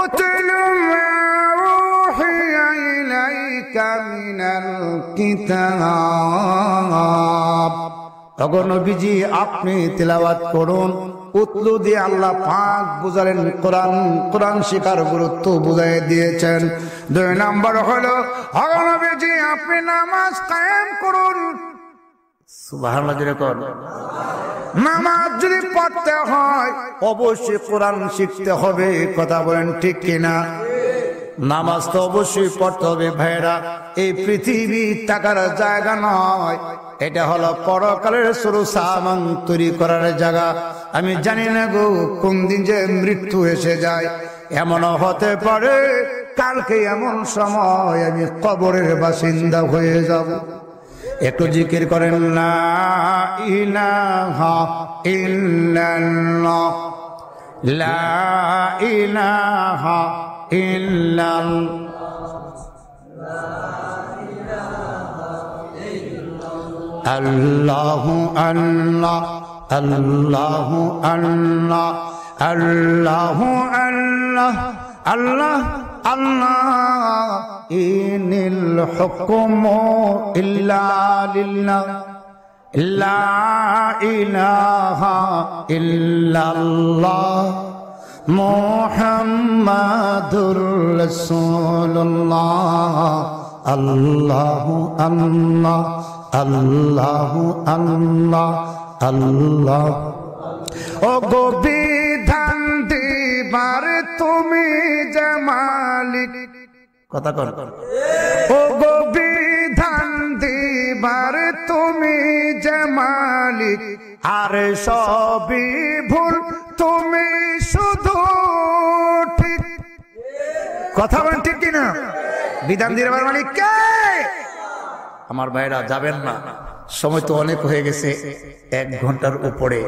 উতলু মা উহিয়া ইলাইকা মিনাল কিতাব। ওগো নবীজি আপনি তিলাওয়াত করুন। উতলু দিয়ে আল্লাহ পাক বুঝালেন কোরআন, কোরআন শিখার গুরুত্ব বুঝাই দিয়েছেন। 2 নাম্বার হলো ওগো নবীজি আপনি নামাজ কায়েম করুন। সুবহানাল্লাহ জোরে কোন। নামাজ যদি পড়তে হয় অবশ্যই কোরআন শিখতে হবে, কথা বলেন ঠিক কিনা? নামাজ তো অবশ্যই পড়তে হবে ভাইরা। এই পৃথিবী টাকার জায়গা নয়, এটা হলো পরকালের শুরু সামান তৈরি করার জায়গা। আমি জানি না গো কোন দিন যে মৃত্যু এসে যায়। এমনও হতে পারে কালকে এমন সময় আমি কবরের বাসিন্দা হয়ে যাব। একটু জিকির করেন লা ইলাহা ইল্লাল্লাহ, লা ইলাহা ইল্লাল্লাহ, আল্লাহু আল্লাহ, আল্লাহু আল্লাহ, আল্লাহু আল্লাহ, আল্লাহ আল্লাহ। ইনিল হুকমু ইল্লা লিল্লাহ, লা ইলাহা ইল্লাল্লাহ, মুহাম্মাদুর রাসূলুল্লাহ, আল্লাহু আল্লাহ, আল্লাহ আল্লাহ আল্লাহ। ও গো বিধান দিবার তুমি যে মালিক, কথা কর। ও গো বিধান দিবার তুমি যে মালিক, আর সবই ভুল তুমি শুধু ঠিক। কথা বলেন ঠিক কিনা? বিধান দিবার মালিক কে? আমার ভাইরা যাবেন না, সময় তো অনেক হয়ে গেছে, 1 ঘন্টার উপরে।